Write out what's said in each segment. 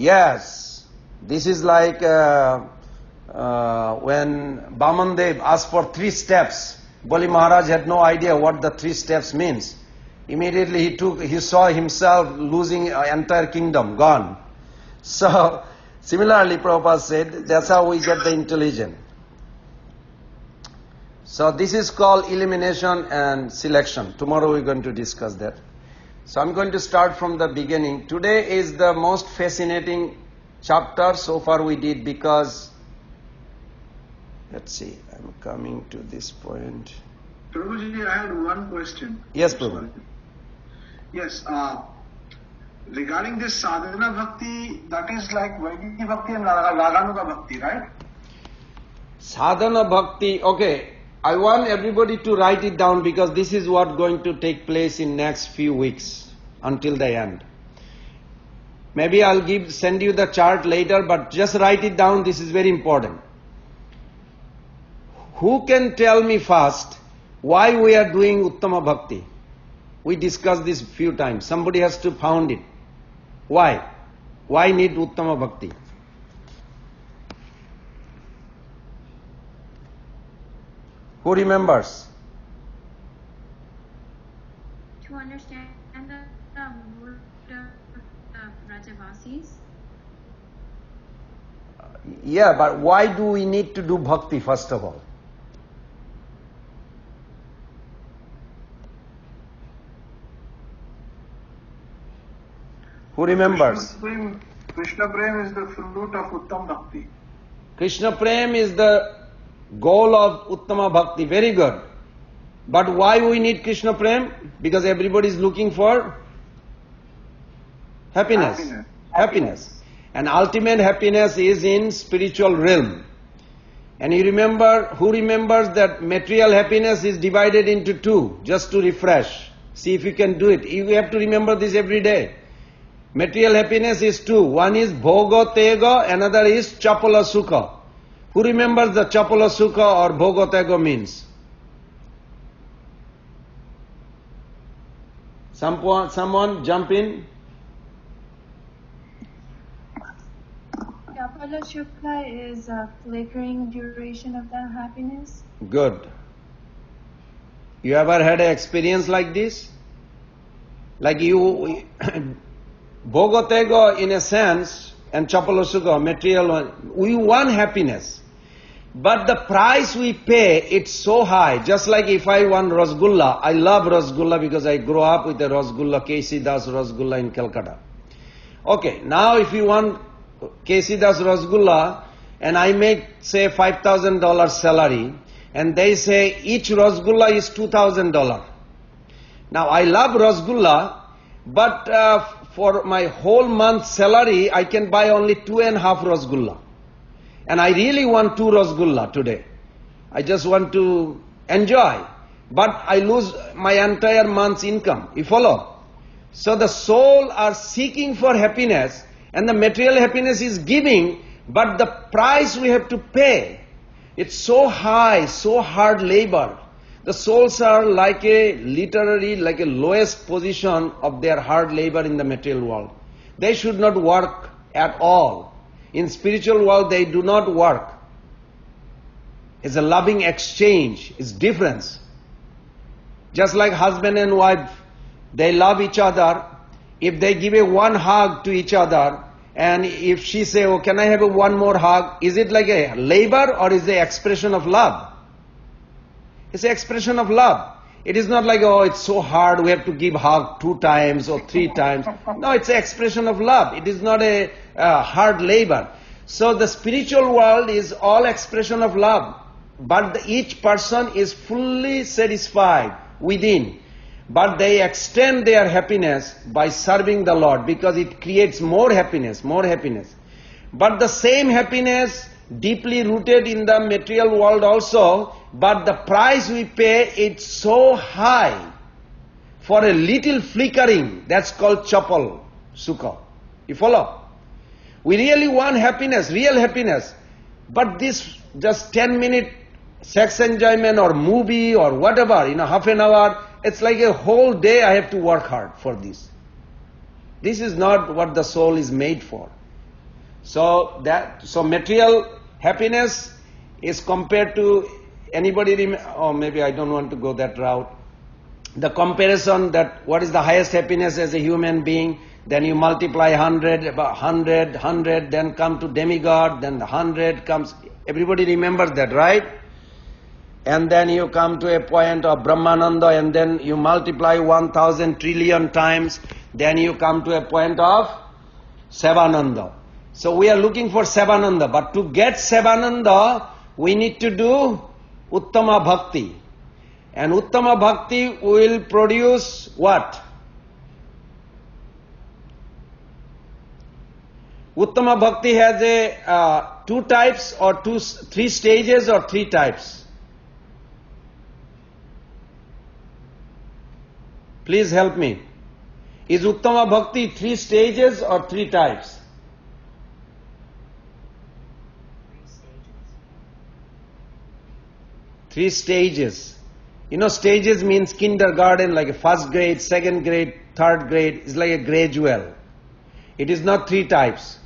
Yes, this is like when Bamandev asked for 3 steps. Bali Maharaj had no idea what the 3 steps means. Immediately he saw himself losing an entire kingdom, gone. So, similarly Prabhupada said, that's how we get the intelligence. So this is called elimination and selection. Tomorrow we're going to discuss that. So I'm going to start from the beginning. Today is the most fascinating chapter so far we did because, let's see, I'm coming to this point. Prabhuji, I had one question. Yes, Prabhu. Yes, regarding this sadhana bhakti, that is like Vaidhi bhakti and Raganuga bhakti, right? Sadhana bhakti, okay. I want everybody to write it down because this is what going to take place in next few weeks until the end. Maybe I'll send you the chart later, but just write it down. This is very important. Who can tell me first why we are doing Uttama Bhakti? We discussed this few times. Somebody has to found it. Why? Why need Uttama Bhakti? Who remembers? To understand the mood of Rajavasis. Yeah, but why do we need to do bhakti first of all? Who remembers? Krishna Prem is the fruit of Uttam Bhakti. Krishna Prem is the goal of Uttama Bhakti. Very good. But why we need Krishna Prem? Because everybody is looking for happiness. Happiness. And ultimate happiness is in spiritual realm. And you remember, who remembers that material happiness is divided into 2, just to refresh. See if you can do it. You have to remember this every day. Material happiness is 2. One is bhoga tega, another is chapala sukha. Who remembers the chapala sukha or bhoga tega means? Someone jump in. Chapala sukha is a flickering duration of the happiness. Good. You ever had an experience like this? Like you, Bhogatega in a sense, and Chapalosukha, material one, we want happiness. But the price we pay, it's so high. Just like if I want Rasgulla, I love Rasgulla because I grew up with the Rasgulla, K.C. Das Rasgulla in Calcutta. Okay, now if you want K.C. Das Rasgulla, and I make, say, $5,000 salary, and they say each Rasgulla is $2,000. Now I love Rasgulla, but for my whole month's salary, I can buy only 2.5 Rasgulla. And I really want 2 Rasgulla today. I just want to enjoy. But I lose my entire month's income. You follow? So the soul are seeking for happiness, and the material happiness is giving, but the price we have to pay, it's so high, so hard labor. The souls are like a lowest position of their hard labor in the material world. They should not work at all. In spiritual world, they do not work. It's a loving exchange. It's difference. Just like husband and wife, they love each other. If they give a one hug to each other, and if she say, oh, can I have a one more hug? Is it like a labor or is it an expression of love? It's an expression of love. It is not like, oh, it's so hard, we have to give hug 2 times or 3 times. No, it's an expression of love. It is not a hard labor. So the spiritual world is all expression of love. But each person is fully satisfied within. But they extend their happiness by serving the Lord because it creates more happiness, more happiness. But the same happiness deeply rooted in the material world also, but the price we pay, it's so high. For a little flickering, that's called chapal sukha. You follow? We really want happiness, real happiness. But this just 10-minute sex enjoyment or movie or whatever, half an hour, it's like a whole day I have to work hard for this. This is not what the soul is made for. So material happiness is compared to anybody, or maybe I don't want to go that route. The comparison that what is the highest happiness as a human being, then you multiply 100, about 100, then come to demigod, then the 100 comes, everybody remembers that, right? And then you come to a point of Brahmananda, and then you multiply 1,000 trillion times, then you come to a point of Sevananda. So we are looking for Sevananda, but to get Sevananda, we need to do Uttama Bhakti. And Uttama Bhakti will produce what? Uttama Bhakti has a two types or three stages or three types. Please help me. Is Uttama Bhakti three stages or three types? 3 stages. You know, stages means kindergarten, like a first grade, second grade, third grade. It's like a gradual. It is not 3 types.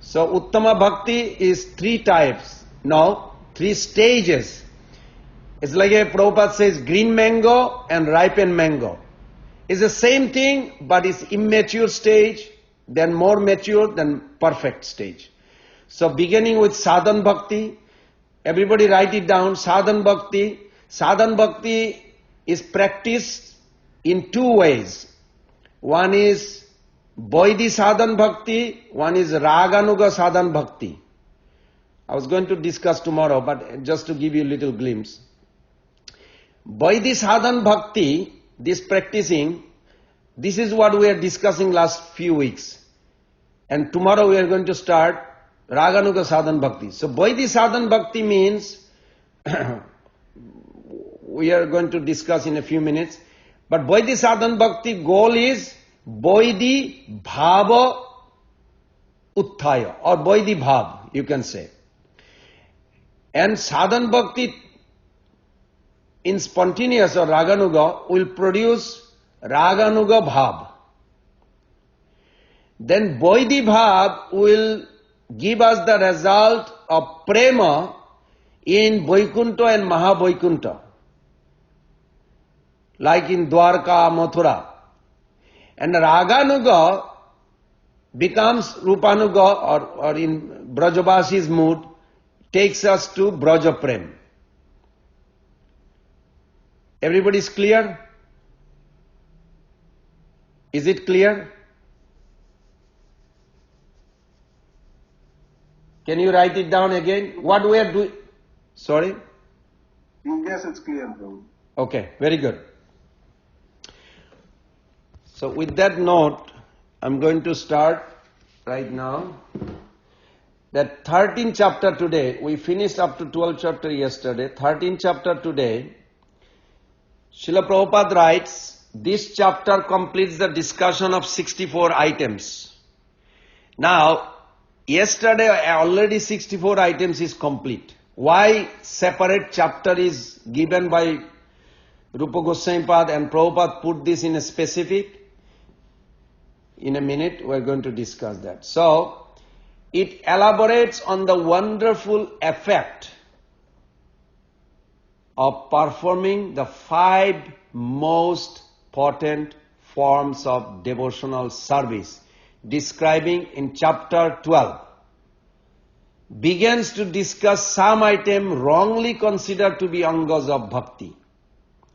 So Uttama Bhakti is 3 types. No, 3 stages. It's like a Prabhupada says green mango and ripened mango. It's the same thing, but it's immature stage, then more mature, then perfect stage. So beginning with sadhan bhakti, everybody write it down, sadhan bhakti. Sadhan bhakti is practiced in 2 ways. One is Vaidhi sadhan bhakti, one is Raganuga sadhan bhakti. I was going to discuss tomorrow, but just to give you a little glimpse. Vaidhi sadhan bhakti, this practicing, this is what we are discussing last few weeks. And tomorrow we are going to start Raganuga sadhan bhakti. So Vaidhi sadhan bhakti means, we are going to discuss in a few minutes, but Vaidhi sadhan bhakti goal is Vaidhi bhava utthaya, or Vaidhi bhav, you can say. And sadhan bhakti in spontaneous or Raganuga will produce Raganuga bhav. Then Vaidhi bhav will give us the result of prema in Vaikuntha and Mahavaikuntha, like in Dwarka, Mathura. And Raganuga becomes Rupanuga, or in Brajavasi's mood, takes us to Braja Prem. Everybody is clear? Is it clear? Can you write it down again? What we are doing? Sorry? Yes, it's clear, bro. Okay, very good. So with that note, I'm going to start right now. That 13th chapter today, we finished up to 12th chapter yesterday. 13th chapter today, Srila Prabhupada writes, this chapter completes the discussion of 64 items. Now, yesterday already 64 items is complete. Why separate chapter is given by Rupa Goswami Pad and Prabhupada put this in a specific? In a minute we are going to discuss that. So, it elaborates on the wonderful effect of performing the 5 most potent forms of devotional service, describing in chapter 12. Begins to discuss some item wrongly considered to be angas of bhakti.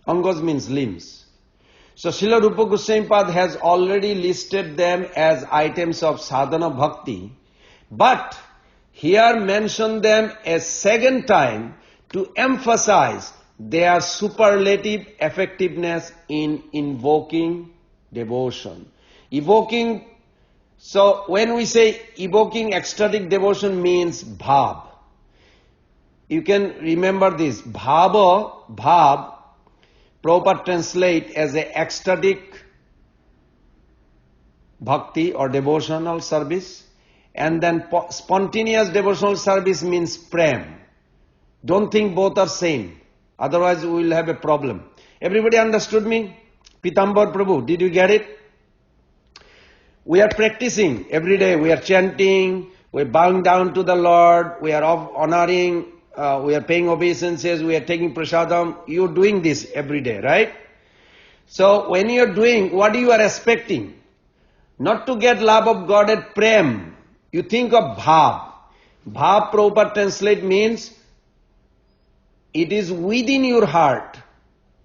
Angas means limbs. So Srila Rupa Goswami Pad has already listed them as items of sadhana bhakti, but here mention them a second time to emphasize their superlative effectiveness in invoking devotion. Evoking, so when we say evoking ecstatic devotion means bhav. You can remember this, bhav, Prabhupada translate as a ecstatic bhakti or devotional service, and then spontaneous devotional service means prem. Don't think both are same, otherwise we will have a problem. Everybody understood me? Pitambar Prabhu, did you get it? We are practicing every day, we are chanting, We're bowing down to the Lord, we are honoring, we are paying obeisances, we are taking prasadam. You're doing this every day, right? So when you're doing what you are expecting, not to get love of God at prem, you think of bhav. Bhav proper translate means it is within your heart.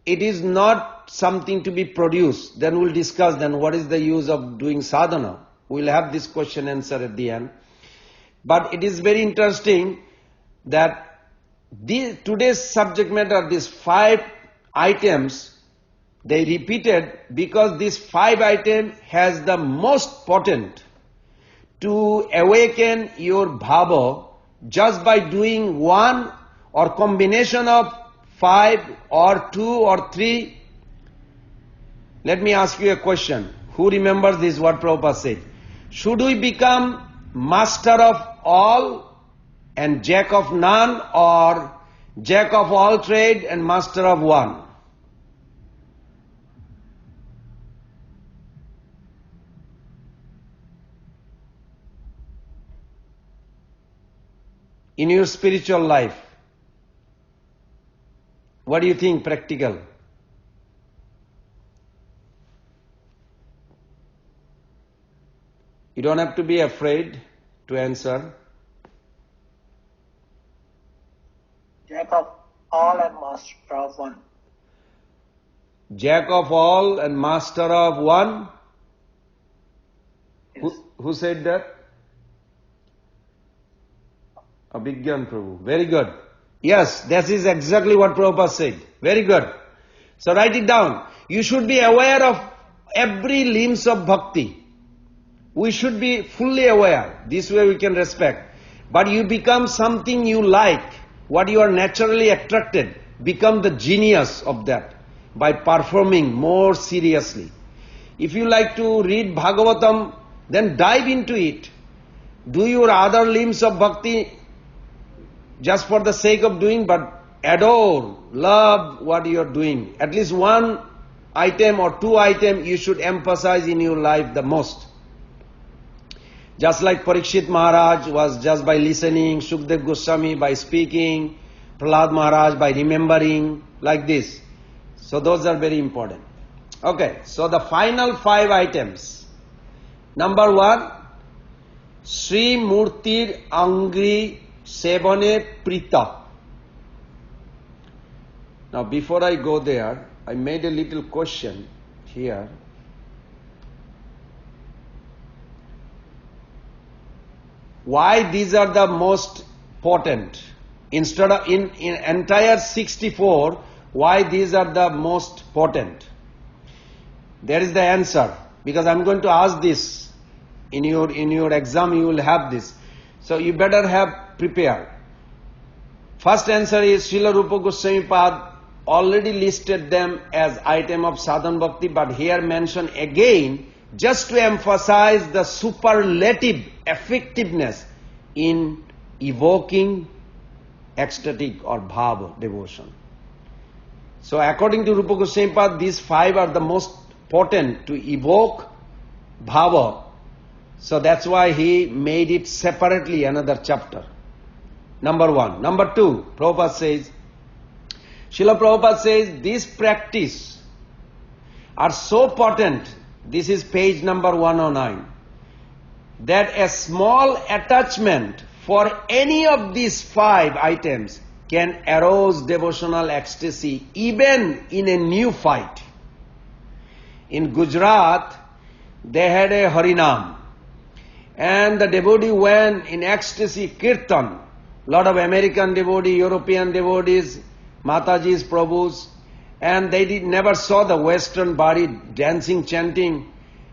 It is not something to be produced. Then we'll discuss then what is the use of doing sadhana. We'll have this question answer at the end. But it is very interesting that today's subject matter, these 5 items, they repeated because this 5 item has the most potent to awaken your bhava just by doing one or combination of 5 or 2 or 3. Let me ask you a question. Who remembers this what Prabhupada said? Should we become master of all and jack of none, or jack of all trade and master of one? In your spiritual life, what do you think practical? You don't have to be afraid to answer. Jack of all and master of one. Jack of all and master of one? Yes. Who said that? Abhigyan Prabhu. Very good. Yes, that is exactly what Prabhupada said. Very good. So write it down. You should be aware of every limbs of bhakti. We should be fully aware. This way we can respect. But you become something you like, what you are naturally attracted, become the genius of that by performing more seriously. If you like to read Bhagavatam, then dive into it. Do your other limbs of bhakti just for the sake of doing, but adore, love what you are doing. At least one item or 2 items you should emphasize in your life the most. Just like Parikshit Maharaj was just by listening, Shukdev Goswami by speaking, Prahlad Maharaj by remembering, like this. So those are very important. Okay, so the final 5 items. Number 1, Sri Murtir Angri Sevane Prita. Now before I go there, I made a little question here. Why these are the most potent? Instead of in entire 64, why these are the most potent? There is the answer, because I am going to ask this in your exam. You will have this, so you better have prepared. First answer is Srila Rupa Goswami Pad already listed them as item of sadhana bhakti, but here mentioned again just to emphasize the superlative effectiveness in evoking ecstatic or bhava devotion. So according to Rupa Goswami Pad, these 5 are the most potent to evoke bhava. So that's why he made it separately another chapter. Number 1. Number 2, Prabhupada says, Srila Prabhupada says, this practice are so potent, this is page number 109, that a small attachment for any of these 5 items can arouse devotional ecstasy even in a new fight. In Gujarat, they had a Harinam, and the devotee went in ecstasy kirtan. Lot of American devotees, European devotees, Mataji's, Prabhus, and they never saw the Western body dancing, chanting.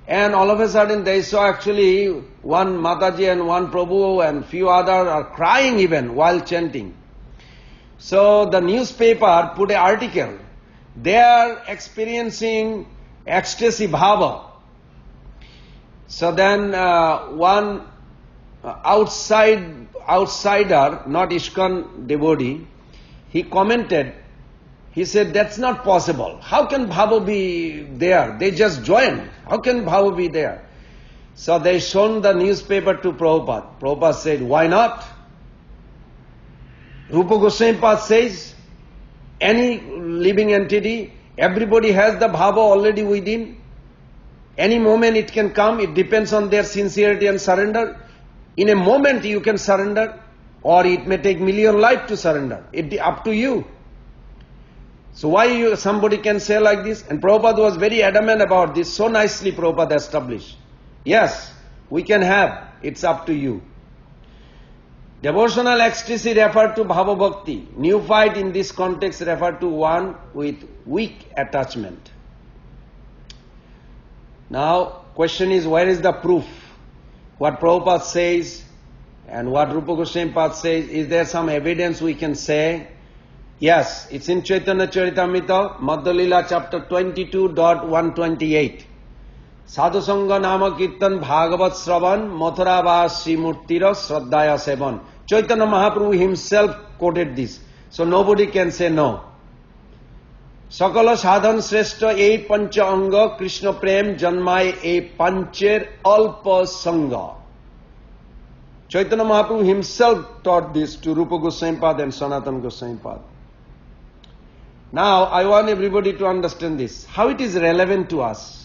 And all of a sudden they saw actually one Mataji and one Prabhu and few others are crying even while chanting. So the newspaper put an article. They are experiencing ecstasy bhava. So then one outsider, not ISKCON devotee, he commented, he said, that's not possible. How can bhava be there? They just joined. How can bhava be there? So they shown the newspaper to Prabhupada. Prabhupada said, why not? Rupa Goswami Pad says, any living entity, everybody has the bhava already within. Any moment it can come, it depends on their sincerity and surrender. In a moment you can surrender, or it may take million life to surrender. It up to you. So why somebody can say like this? And Prabhupada was very adamant about this, so nicely Prabhupada established. Yes, we can have, it's up to you. Devotional ecstasy referred to Bhava Bhakti. Neophyte in this context referred to one with weak attachment. Now, question is, where is the proof? What Prabhupada says and what Rupa Goswami Pad says, is there some evidence we can say? Yes, it's in Chaitanya Charitamrita, Madhya Lila chapter 22.128. Sadhu Sangha Nama Kirtan Bhagavat Sravan Mathura Vasi Murtira Shraddhaya Sevan. Chaitanya Mahaprabhu himself quoted this. So nobody can say no. Sakala sadhan shrestha ei pancha anga Krishna prem janmai ei pancher alpa sangha. Chaitanya Mahaprabhu himself taught this to Rupa Goswami Pad and Sanatana Goswami Pad. Now I want everybody to understand this. How it is relevant to us.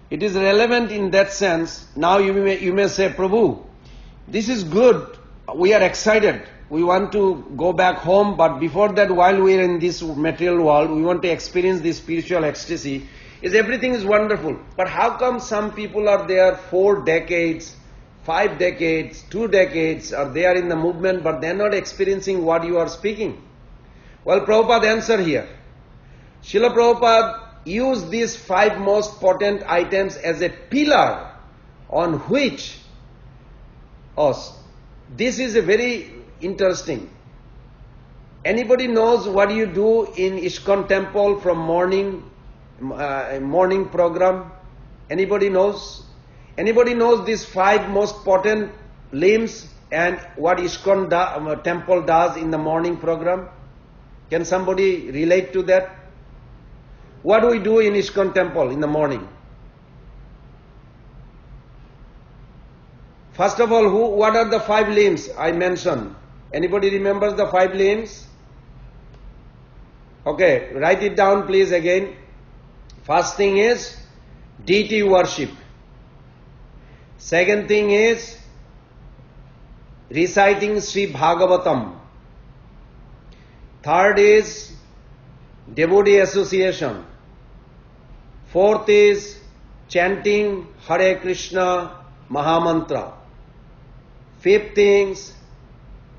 It is relevant in that sense. Now you may say, Prabhu, this is good. We are excited. We want to go back home, but before that, while we are in this material world, we want to experience this spiritual ecstasy. Everything is wonderful. But how come some people are there 4 decades, 5 decades, 2 decades, or they are in the movement, but they are not experiencing what you are speaking? Well, Prabhupada answer here. Srila Prabhupada used these 5 most potent items as a pillar on which, this is a very interesting. Anybody knows what you do in ISKCON temple from morning program? Anybody knows? Anybody knows these 5 most potent limbs and what ISKCON temple does in the morning program? Can somebody relate to that? What do we do in ISKCON temple in the morning? First of all, what are the 5 limbs I mentioned? Anybody remembers the 5 limbs? Okay, write it down please again. First thing is deity worship. Second thing is reciting Sri Bhagavatam. Third is devotee association. Fourth is chanting Hare Krishna Mahamantra. Fifth things,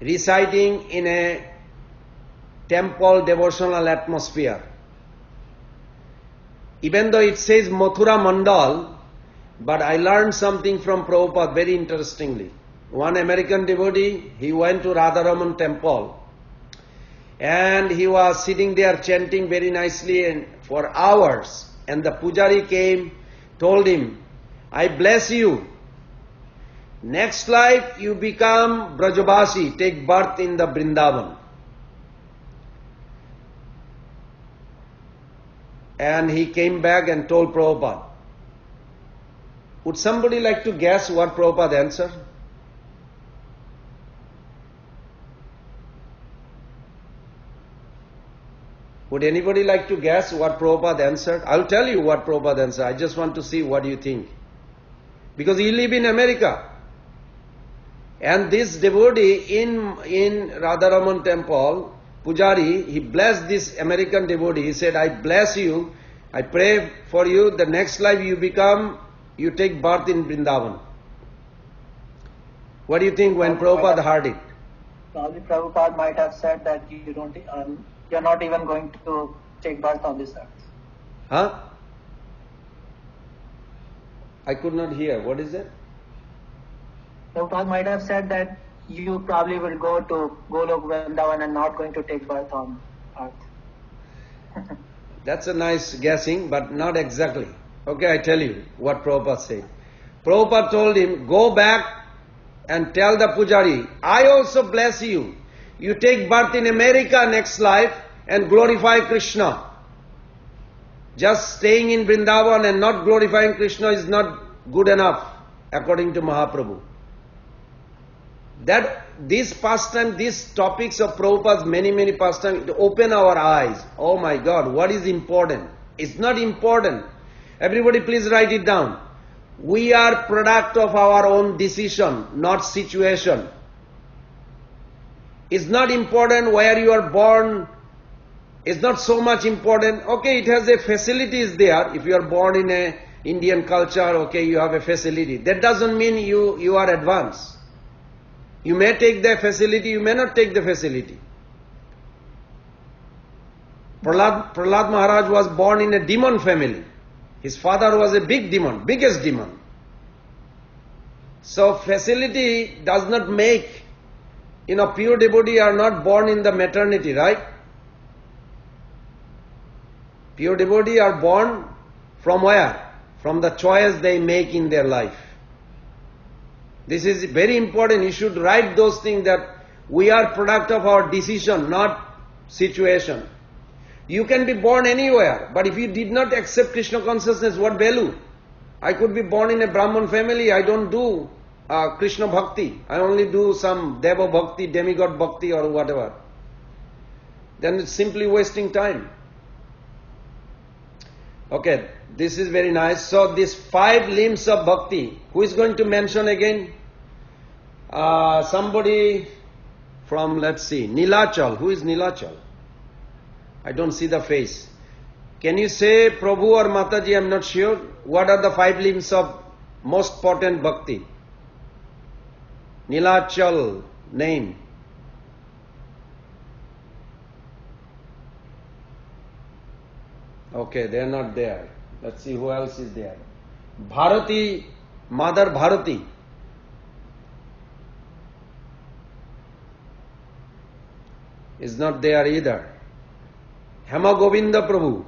reciting in a temple devotional atmosphere. Even though it says Mathura Mandal, but I learned something from Prabhupada very interestingly. One American devotee, he went to Radharaman temple and he was sitting there chanting very nicely and for hours. And the pujari came, told him, I bless you. Next life you become Brajabasi, take birth in the Vrindavan. And he came back and told Prabhupada. Would somebody like to guess what Prabhupada answered? Would anybody like to guess what Prabhupada answered? I'll tell you what Prabhupada answered. I just want to see what you think. Because you live in America. And this devotee in Radharaman temple, Pujari, he blessed this American devotee. He said, I bless you. I pray for you. The next life you take birth in Vrindavan. What do you think when Prabhupada heard it? Probably Prabhupada might have said that you're not even going to take birth on this earth. Huh? I could not hear. What is it? Prabhupada might have said that you probably will go to Golok Vrindavan and not going to take birth on earth. That's a nice guessing, but not exactly. Okay, I tell you what Prabhupada said. Prabhupada told him, go back and tell the pujari, I also bless you. You take birth in America next life and glorify Krishna. Just staying in Vrindavan and not glorifying Krishna is not good enough, according to Mahaprabhu. That these pastime, these topics of Prabhupada's many pastime, open our eyes. Oh my God, what is important? It's not important. Everybody please write it down. We are product of our own decision, not situation. It's not important where you are born. It's not so much important. Okay, it has a facilities there. If you are born in a Indian culture, okay, you have a facility. That doesn't mean you are advanced. You may take the facility, you may not take the facility. Prahlad Maharaj was born in a demon family. His father was a big demon, biggest demon. So facility does not make, pure devotee are not born in the maternity, right? Pure devotee are born from where? From the choice they make in their life. This is very important. You should write those things that we are product of our decision, not situation. You can be born anywhere, but if you did not accept Krishna consciousness, what value? I could be born in a Brahman family, I don't do Krishna bhakti. I only do some Deva bhakti, demigod bhakti or whatever. Then it's simply wasting time. Okay, this is very nice. So these 5 limbs of bhakti, who is going to mention again? Somebody from, let's see, Nilachal. Who is Nilachal? I don't see the face. Can you say, Prabhu or Mataji, I'm not sure, what are the 5 limbs of most potent bhakti? Nilachal, name. Okay, they are not there. Let's see who else is there. Bharati, Mother Bharati. Is not there either. Hema Govinda Prabhu.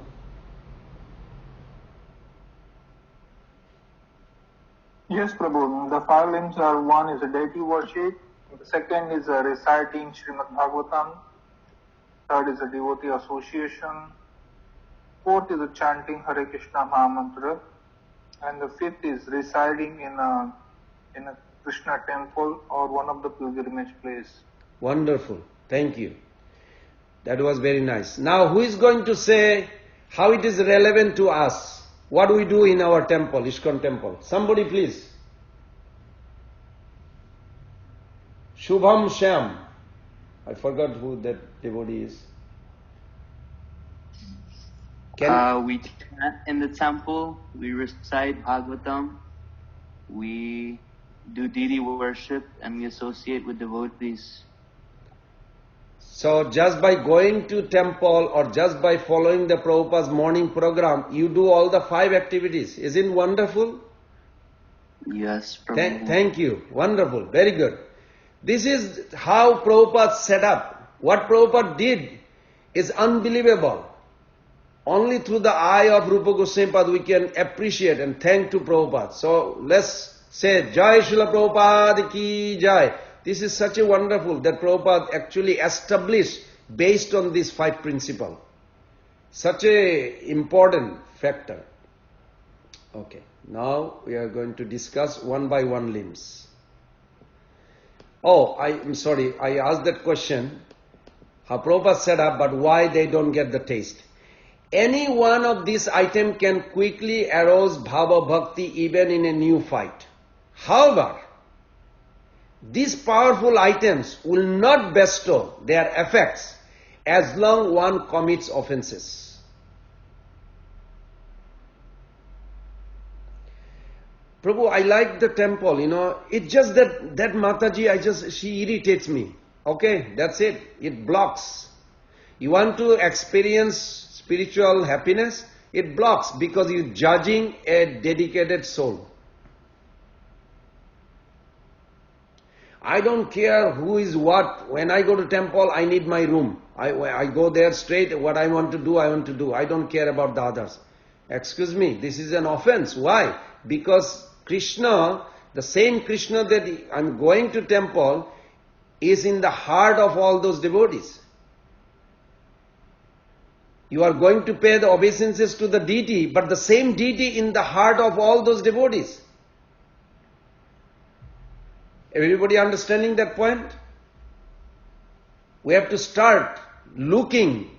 Yes, Prabhu. The 5 limbs are: one is a deity worship, the second is a reciting Srimad Bhagavatam, third is a devotee association, fourth is a chanting Hare Krishna Mahamantra, and the fifth is residing in a Krishna temple or one of the pilgrimage place. Wonderful. Thank you. That was very nice. Now, who is going to say how it is relevant to us? What we do in our temple, ISKCON temple? Somebody please. Shubham Shyam. I forgot who that devotee is. We chant in the temple, we recite Bhagavatam, we do deity worship, and we associate with devotees. So just by going to temple or just by following the Prabhupada's morning program, you do all the 5 activities. Isn't it wonderful? Yes, Prabhupada. Thank you. Wonderful. Very good. This is how Prabhupada set up. What Prabhupada did is unbelievable. Only through the eye of Rupa Goswami Pad we can appreciate and thank to Prabhupada. So let's say, Jai Srila Prabhupada ki Jai. This is such a wonderful that Prabhupada actually established based on these 5 principles. Such a important factor. Okay, now we are going to discuss one by one limbs. Oh, I'm sorry, I asked that question, how Prabhupada set up, but why they don't get the taste. Any one of these items can quickly arouse bhava bhakti even in a new fight. However, these powerful items will not bestow their effects as long one commits offenses. Prabhu, I like the temple, it's just that Mataji, she irritates me. Okay, that's it. It blocks. You want to experience spiritual happiness? It blocks because you're judging a dedicated soul. I don't care who is what. When I go to temple, I need my room. I go there straight. What I want to do, I want to do. I don't care about the others. Excuse me, this is an offense. Why? Because Krishna, the same Krishna that I'm going to temple, is in the heart of all those devotees. You are going to pay the obeisances to the deity, but the same deity in the heart of all those devotees. Everybody understanding that point? We have to start looking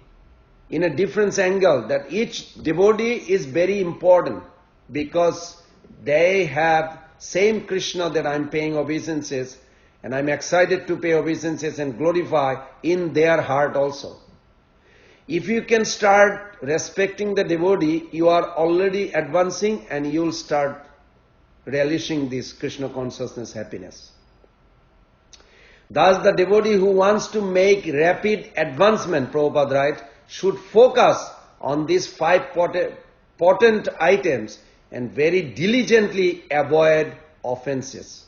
in a different angle that each devotee is very important because they have same Krishna that I am paying obeisances, and I am excited to pay obeisances and glorify in their heart also. If you can start respecting the devotee, you are already advancing and you will start relishing this Krishna consciousness happiness. Thus the devotee who wants to make rapid advancement, Prabhupada writes, should focus on these 5 potent items and very diligently avoid offenses.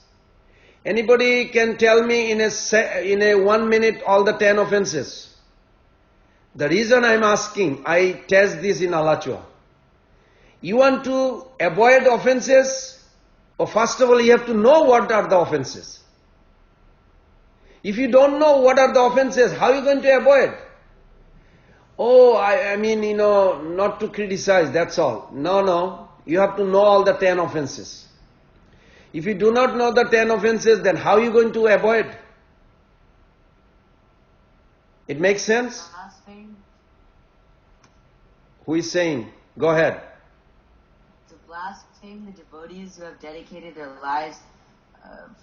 Anybody can tell me in a 1 minute all the 10 offenses? The reason I am asking, I test this in Alachua. You want to avoid offenses? Or first of all, you have to know what are the offenses. If you don't know what are the offenses, how are you going to avoid? Oh, I mean, not to criticize, that's all. No, you have to know all the 10 offenses. If you do not know the 10 offenses, then how are you going to avoid? It makes sense? Who is saying? Go ahead. To blaspheme the devotees who have dedicated their lives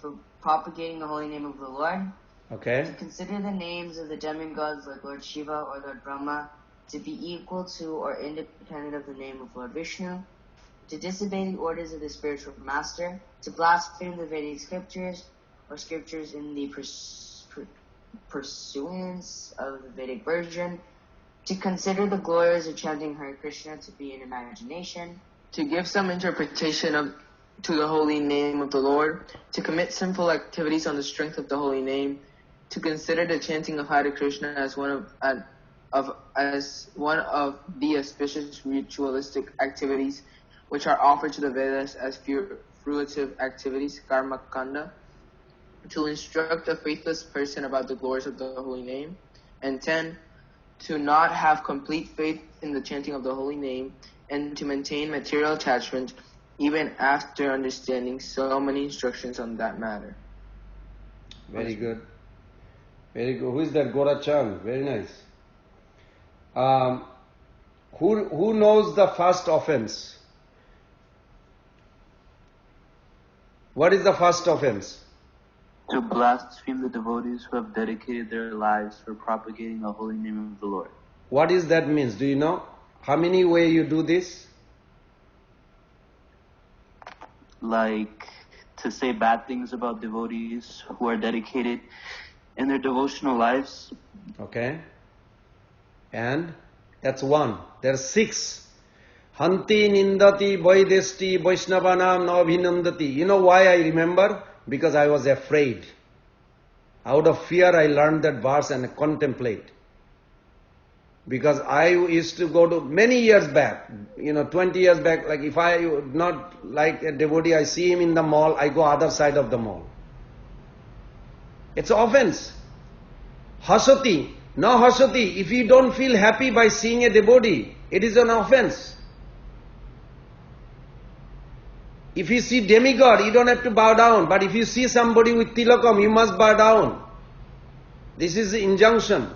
for propagating the holy name of the Lord. Okay. To consider the names of the demigods like Lord Shiva or Lord Brahma to be equal to or independent of the name of Lord Vishnu. To disobey the orders of the spiritual master. To blaspheme the Vedic scriptures or scriptures in the pursuance of the Vedic version. To consider the glories of chanting Hare Krishna to be an imagination. To give some interpretation to the holy name of the Lord. To commit sinful activities on the strength of the holy name. To consider the chanting of Hare Krishna as one of the auspicious ritualistic activities which are offered to the Vedas as fruitive activities, karma kanda. To instruct a faithless person about the glories of the holy name. And 10. To not have complete faith in the chanting of the holy name, and to maintain material attachment even after understanding so many instructions on that matter. Very good. Very good. Who is that? Gora Chand. Very nice. Who knows the first offense? What is the first offense? To blaspheme the devotees who have dedicated their lives for propagating the holy name of the Lord. What is that means? Do you know? How many way you do this? Like to say bad things about devotees who are dedicated in their devotional lives. Okay. And that's 1. There are 6. Hanti nindati vaidesti vaishnavanam na abhinandati. You know why I remember? Because I was afraid. Out of fear I learned that verse and contemplate. Because I used to go to many years back, 20 years back, like if I would not like a devotee, I see him in the mall, I go other side of the mall. It's offense. Hasati, no hasati. If you don't feel happy by seeing a devotee, it is an offense. If you see demigod, you don't have to bow down. But if you see somebody with tilakam, you must bow down. This is the injunction.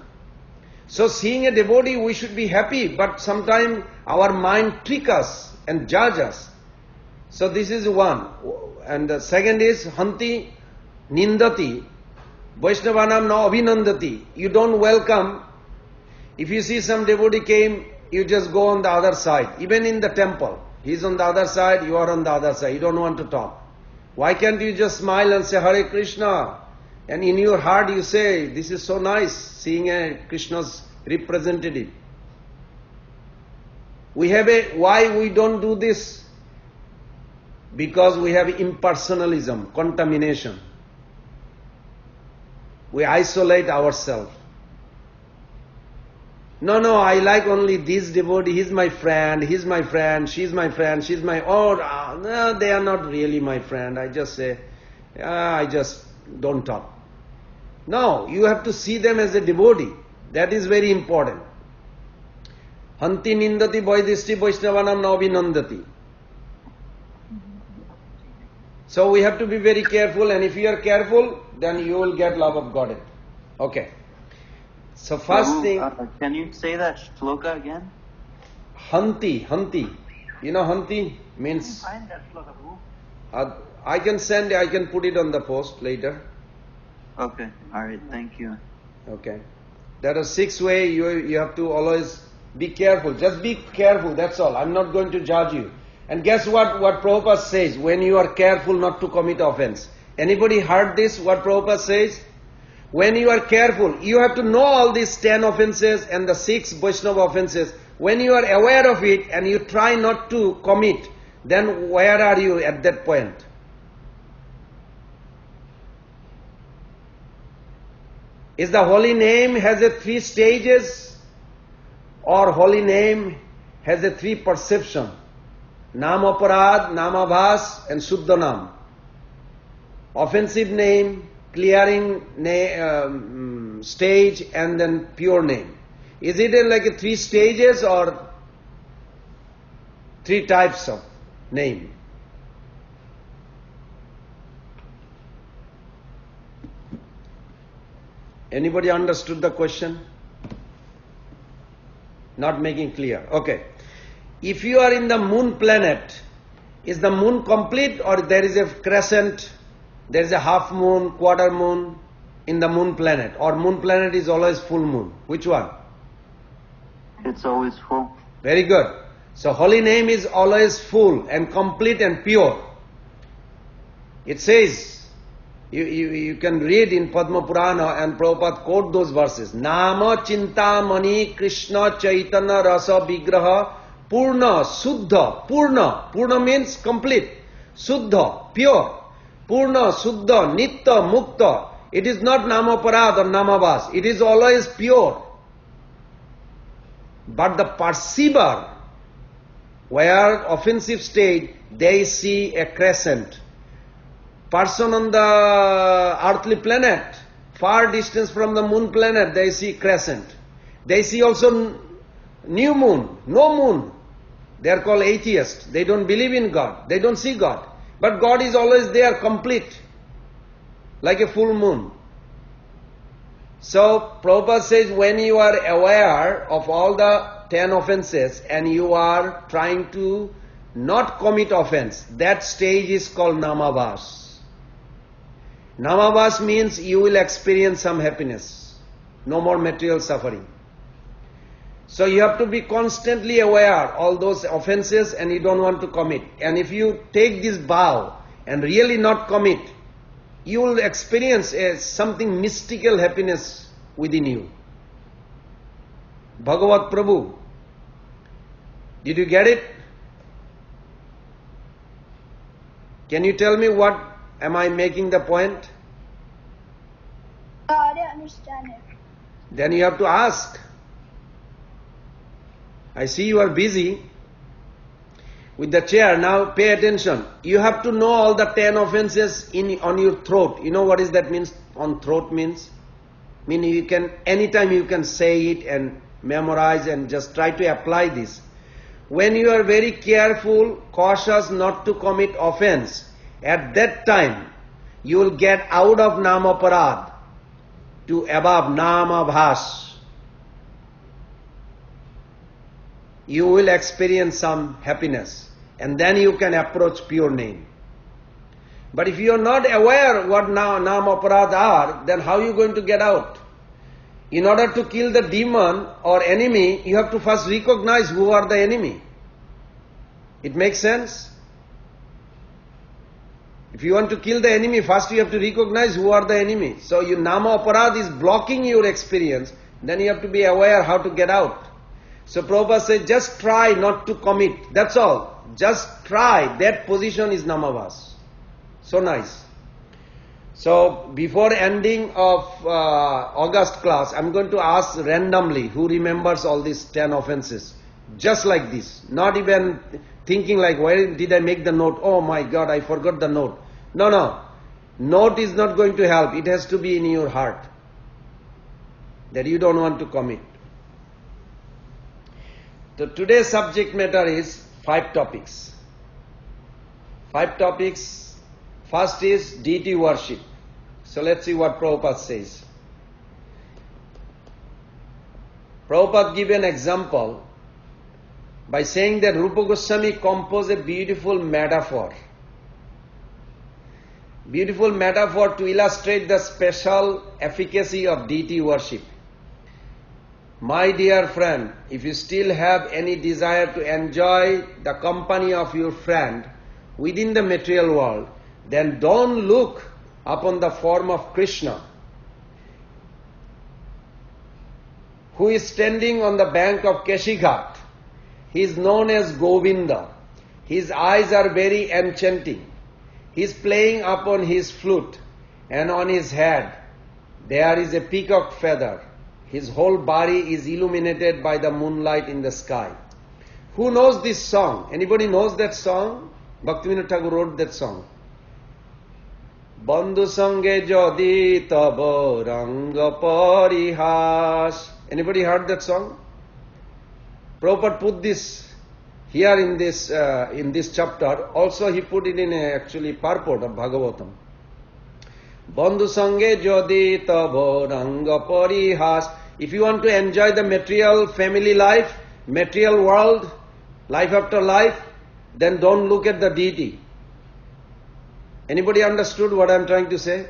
So seeing a devotee, we should be happy. But sometimes our mind trick us and judge us. So this is 1. And the second is Hanti Nindati Vaishnavanam na abhinandati. You don't welcome. If you see some devotee came, you just go on the other side. Even in the temple. He's on the other side, you are on the other side. You don't want to talk. Why can't you just smile and say Hare Krishna? And in your heart you say, this is so nice, seeing a Krishna's representative. Why we don't do this? Because we have impersonalism, contamination. We isolate ourselves. No, I like only this devotee, he's my friend, she's my friend, no, they are not really my friend. I just say, I just don't talk. No, you have to see them as a devotee. That is very important. Hanti nindati vaidishti vaishnavanam na abhinandati. So we have to be very careful, and if you are careful, then you will get love of Godhead. Okay. So first Prabhu, thing, can you say that shloka again? Hanti. You know Hanti means... Find that sloka, Prabhu. I can put it on the post later. Okay, alright, thank you. Okay. There are 6 ways you have to always be careful. Just be careful, that's all. I'm not going to judge you. And guess what Prabhupada says when you are careful not to commit offense? Anybody heard this, what Prabhupada says? When you are careful, you have to know all these 10 offenses and the 6 Vaishnava offenses. When you are aware of it and you try not to commit, then where are you at that point? Is the holy name has a 3 stages, or holy name has a 3 perception? Nam aparad, namabhas and Suddha Nam. Offensive name, clearing stage, and then pure name. Is it like a 3 stages or 3 types of name? Anybody understood the question? Not making clear. Okay. If you are in the moon planet, is the moon complete or there is a crescent, there is a half moon, quarter moon in the moon planet, or moon planet is always full moon? Which one? It's always full. Very good. So holy name is always full and complete and pure. It says, you can read in Padma Purana, and Prabhupada quote those verses. Nama Chintamani Krishna Chaitanya Rasa Vigraha Purna Suddha. Purna means complete. Suddha, pure. Purna, Suddha, Nitya, Mukta. It is not Namaparad or Namavas. It is always pure. But the perceiver, where offensive state, they see a crescent. Person on the earthly planet, far distance from the moon planet, they see crescent. They see also new moon, no moon. They are called atheists. They don't believe in God. They don't see God. But God is always there, complete, like a full moon. So Prabhupada says, when you are aware of all the 10 offenses and you are trying to not commit offense, that stage is called namavas. Namavas means you will experience some happiness, no more material suffering. So you have to be constantly aware all those offenses and you don't want to commit. And if you take this vow and really not commit, you will experience something mystical happiness within you. Bhagavat Prabhu, did you get it? Can you tell me what am I making the point? I didn't understand it. Then you have to ask. I see you are busy with the chair. Now pay attention. You have to know all the 10 offenses on your throat. You know what is that means? On throat means? Meaning you can, anytime you can say it and memorize and just try to apply this. When you are very careful, cautious not to commit offense, at that time you will get out of namaparad to above namabhas. You will experience some happiness and then you can approach pure name. But if you are not aware what namaparad are, then how are you going to get out? In order to kill the demon or enemy, you have to first recognize who are the enemy. It makes sense? If you want to kill the enemy, first you have to recognize who are the enemy. So your nama aparad is blocking your experience, then you have to be aware how to get out. So Prabhupada said, just try not to commit. That's all. Just try. That position is namavas. So nice. So before ending of August class, I'm going to ask randomly who remembers all these 10 offenses. Just like this. Not even thinking like, where did I make the note? Oh my God, I forgot the note. No. Note is not going to help. It has to be in your heart that you don't want to commit. So today's subject matter is 5 topics. 5 topics. First is deity worship. So let's see what Prabhupada says. Prabhupada give an example by saying that Rupa Goswami composed a beautiful metaphor. Beautiful metaphor to illustrate the special efficacy of deity worship. My dear friend, if you still have any desire to enjoy the company of your friend within the material world, then don't look upon the form of Krishna, who is standing on the bank of Keshighat. He is known as Govinda. His eyes are very enchanting. He is playing upon his flute, and on his head there is a peacock feather. His whole body is illuminated by the moonlight in the sky. Who knows this song? Anybody knows that song? Bhaktivinoda Thakur wrote that song. Bandhu sange jodi tabo ranga parihas. Anybody heard that song? Prabhupada put this here in this chapter. Also he put it in actually purport of Bhagavatam. Bandhu sange jodi tabo ranga parihas. If you want to enjoy the material family life, material world, life after life, then don't look at the deity. Anybody understood what I am trying to say?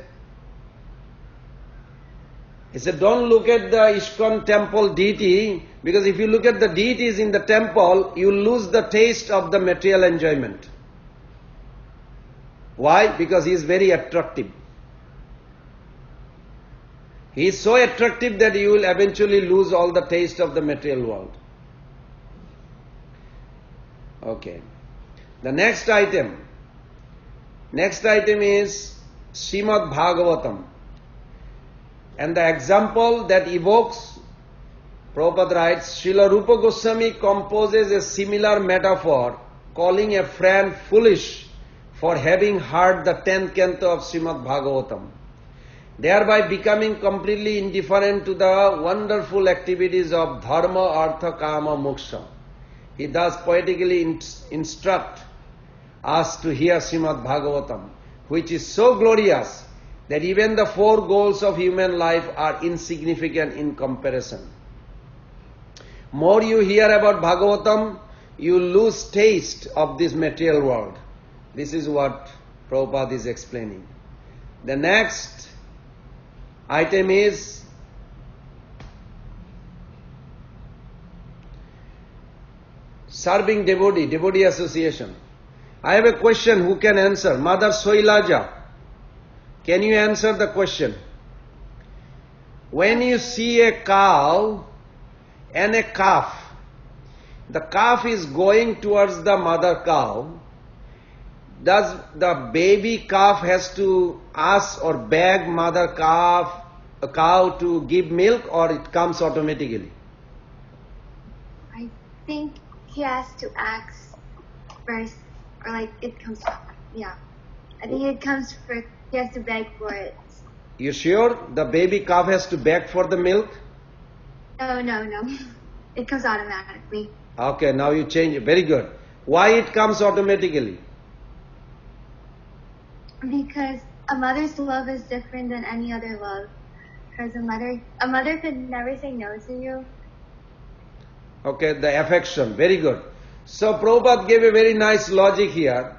He said, don't look at the ISKCON temple deity, because if you look at the deities in the temple, you lose the taste of the material enjoyment. Why? Because he is very attractive. He is so attractive that you will eventually lose all the taste of the material world. Okay. The next item is Srimad Bhagavatam. And the example that evokes, Prabhupada writes, Srila Rupa Goswami composes a similar metaphor, calling a friend foolish for having heard the 10th canto of Srimad Bhagavatam, thereby becoming completely indifferent to the wonderful activities of dharma, artha, kama, moksha. He thus poetically instructs us to hear Srimad Bhagavatam, which is so glorious that even the 4 goals of human life are insignificant in comparison. More you hear about Bhagavatam, you lose taste of this material world. This is what Prabhupada is explaining. The next item is serving devotee association. I have a question, who can answer? Mother Soilaja, can you answer the question? When you see a cow and a calf, the calf is going towards the mother cow, does the baby calf has to ask or beg mother cow to give milk, or it comes automatically? I think he has to ask first, or like it comes, yeah. I think it comes first, he has to beg for it. You sure the baby calf has to beg for the milk? No. It comes automatically. Okay, now you change it. Very good. Why it comes automatically? Because a mother's love is different than any other love. Because a mother could never say no to you. Okay, the affection. Very good. So Prabhupada gave a very nice logic here.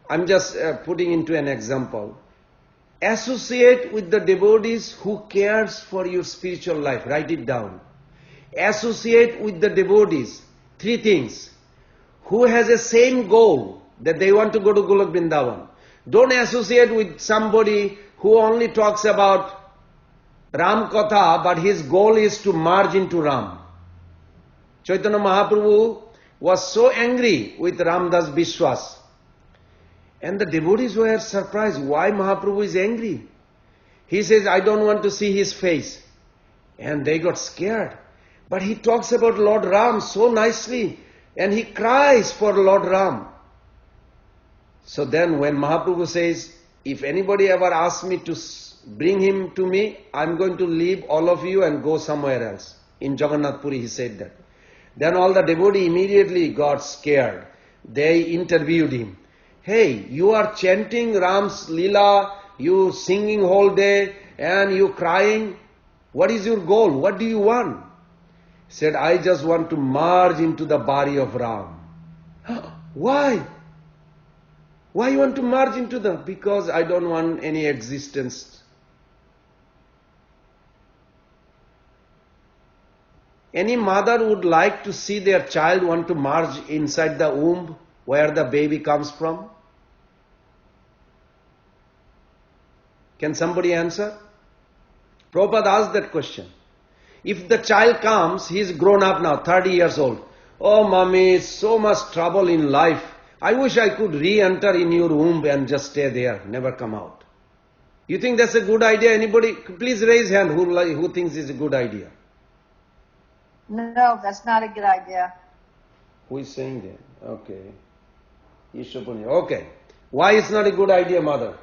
I'm just putting into an example. Associate with the devotees who cares for your spiritual life. Write it down. Associate with the devotees. 3 things. Who has the same goal, that they want to go to Golok Vrindavan. Don't associate with somebody who only talks about Ram Katha, but his goal is to merge into Ram. Chaitanya Mahaprabhu was so angry with Ramdas Bishwas. And the devotees were surprised why Mahaprabhu is angry. He says, I don't want to see his face. And they got scared. But he talks about Lord Ram so nicely. And he cries for Lord Ram. So then when Mahaprabhu says, if anybody ever asks me to bring him to me, I'm going to leave all of you and go somewhere else. In Jagannath Puri he said that. Then all the devotee immediately got scared. They interviewed him. Hey, you are chanting Ram's Leela, you singing whole day, and you crying. What is your goal? What do you want? He said, I just want to merge into the body of Ram. Why? Why you want to merge into them? Because I don't want any existence. Any mother would like to see their child want to merge inside the womb where the baby comes from? Can somebody answer? Prabhupada asked that question. If the child comes, he is grown up now, 30 years old. Oh mommy, so much trouble in life. I wish I could re-enter in your womb and just stay there, never come out. You think that's a good idea? Anybody? Please raise hand who thinks it's a good idea. No, that's not a good idea. Who is saying that? Okay. Ishwapuni. Okay. Why it's not a good idea, mother?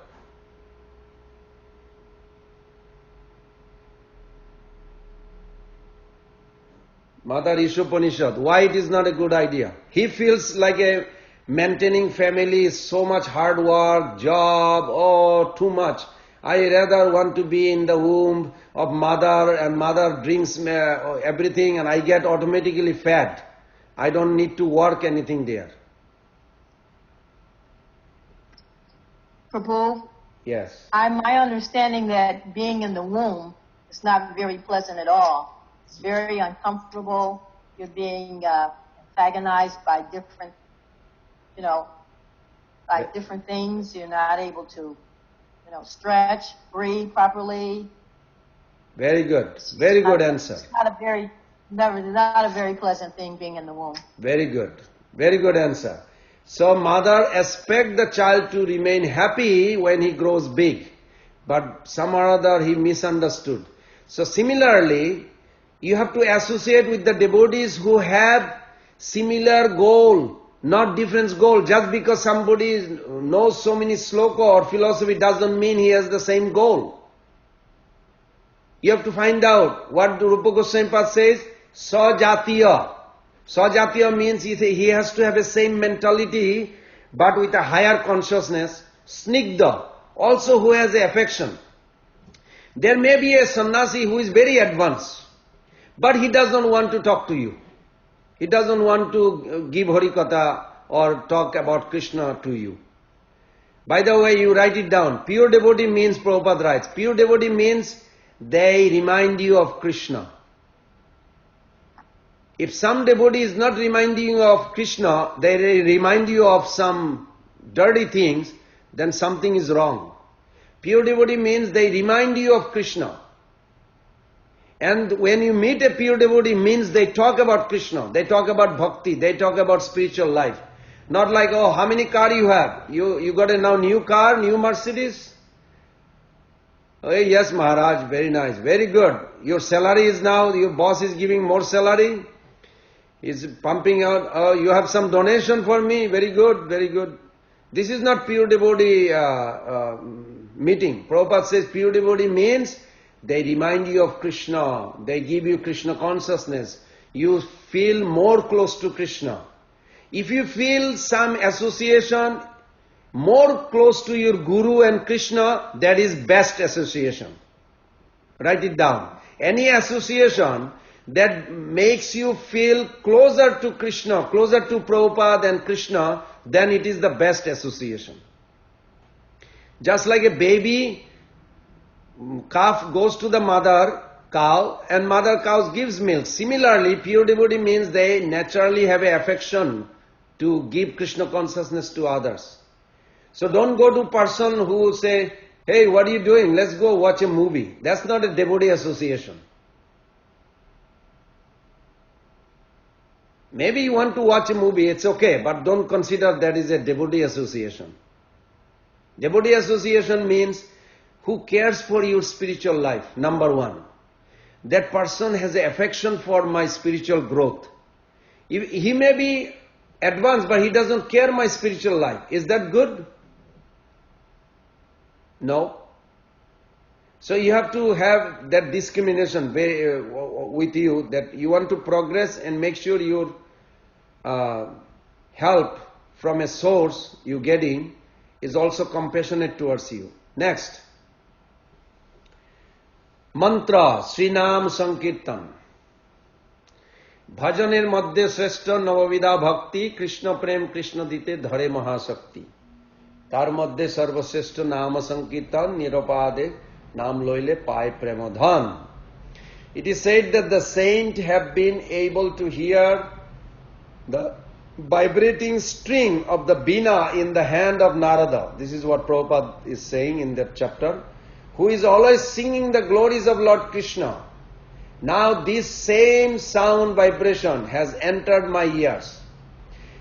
Mother Ishopanishad, why it is not a good idea? He feels like maintaining family is so much hard work, job, oh, too much. I rather want to be in the womb of mother and mother brings everything and I get automatically fed. I don't need to work anything there. Prabhu? Yes. My understanding that being in the womb is not very pleasant at all. It's very uncomfortable. You're being antagonized by different, different things. You're not able to, stretch, breathe properly. Very good. Very good answer. It's not a very pleasant thing being in the womb. Very good. Very good answer. So mother expect the child to remain happy when he grows big. But some or other he misunderstood. So similarly, you have to associate with the devotees who have similar goal, not different goal. Just because somebody knows so many sloka or philosophy doesn't mean he has the same goal. You have to find out what Rupa Goswami Pad says, Sajatiya. Sajatiya means he has to have the same mentality but with a higher consciousness. Snigdha, also who has affection. There may be a sannyasi who is very advanced, but he doesn't want to talk to you. He doesn't want to give Harikatha or talk about Krishna to you. By the way, you write it down. Pure devotee means, Prabhupada writes, pure devotee means they remind you of Krishna. If some devotee is not reminding you of Krishna, they remind you of some dirty things, then something is wrong. Pure devotee means they remind you of Krishna. And when you meet a pure devotee, means they talk about Krishna, they talk about bhakti, they talk about spiritual life. Not like, oh, how many car you have? You got a now new car, new Mercedes? Oh, yes, Maharaj, very nice, very good. Your salary is now, your boss is giving more salary. He's pumping out, oh, you have some donation for me? Very good, very good. This is not pure devotee meeting. Prabhupada says pure devotee means they remind you of Krishna, they give you Krishna consciousness. You feel more close to Krishna. If you feel some association more close to your Guru and Krishna, that is best association. Write it down. Any association that makes you feel closer to Krishna, closer to Prabhupada and Krishna, then it is the best association. Just like a baby calf goes to the mother cow and mother cow gives milk. Similarly, pure devotee means they naturally have an affection to give Krishna consciousness to others. So don't go to person who say, hey, what are you doing? Let's go watch a movie. That's not a devotee association. Maybe you want to watch a movie, it's okay, but don't consider that is a devotee association. Devotee association means who cares for your spiritual life, number one. That person has an affection for my spiritual growth. He may be advanced, but he doesn't care my spiritual life. Is that good? No. So you have to have that discrimination with you, that you want to progress and make sure your help from a source you getting is also compassionate towards you. Next. Mantra, Srinam Sankirtan. ভজনের মধ্যে শ্রেষ্ঠ নববিধা ভক্তি, কৃষ্ণ প্রেম কৃষ্ণ দিতে ধরে মহাশক্তি। তার মধ্যে সর্বশ্রেষ্ঠ নাম সংকীর্তন, নিরপাদে নাম লইলে পায় প্রেমধন। It is said that the saint have been able to hear the vibrating string of the Veena in the hand of Narada. This is what Prabhupada is saying in that chapter, who is always singing the glories of Lord Krishna. Now this same sound vibration has entered my ears,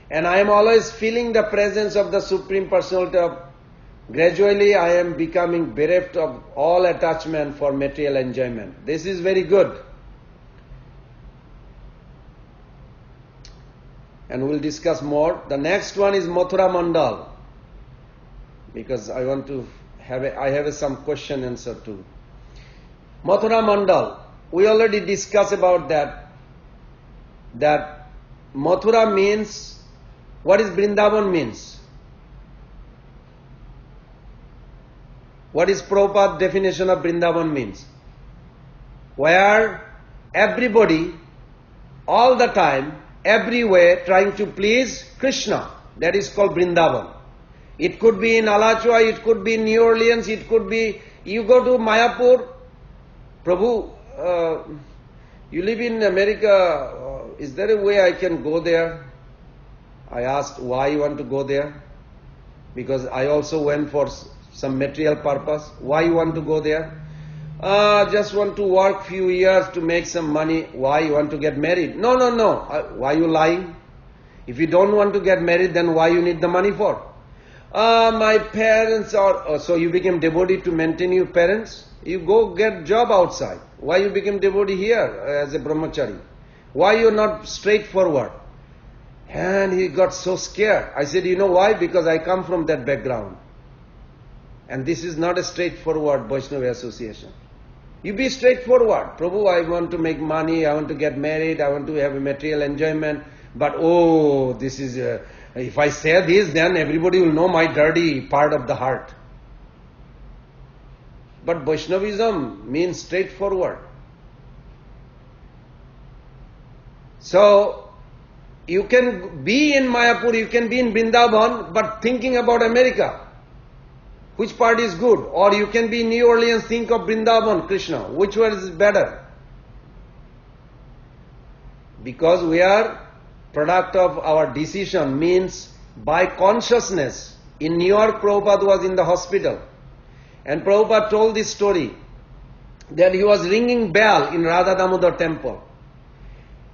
and I am always feeling the presence of the Supreme Personality of. Gradually I am becoming bereft of all attachment for material enjoyment. This is very good. And we'll discuss more. The next one is Mathura Mandal, because I want to have some question answer too. Mathura Mandal, we already discussed about that Mathura means, what is Vrindavan means? What is Prabhupada's definition of Vrindavan means? Where everybody, all the time, everywhere trying to please Krishna. That is called Vrindavan. It could be in Alachua, it could be in New Orleans, it could be, you go to Mayapur, Prabhu, you live in America, is there a way I can go there? I asked why you want to go there, because I also went for some material purpose. Why you want to go there? Just want to work few years to make some money. Why you want to get married? No. Why you lying? If you don't want to get married, then why you need the money for? My parents are, so you became devotee to maintain your parents? You go get job outside. Why you became devotee here as a brahmachari? Why you not straightforward? And he got so scared. I said, you know why? Because I come from that background. And this is not a straightforward Vaishnava association. You be straightforward. Prabhu, I want to make money, I want to get married, I want to have a material enjoyment. But this is, if I say this, then everybody will know my dirty part of the heart. But Vaishnavism means straightforward. So, you can be in Mayapur, you can be in Vrindavan, but thinking about America. Which part is good? Or you can be in New Orleans, think of Vrindavan, Krishna. Which one is better? Because we are product of our decision, means by consciousness. In New York, Prabhupada was in the hospital. And Prabhupada told this story, that he was ringing bell in Radha Damodar temple.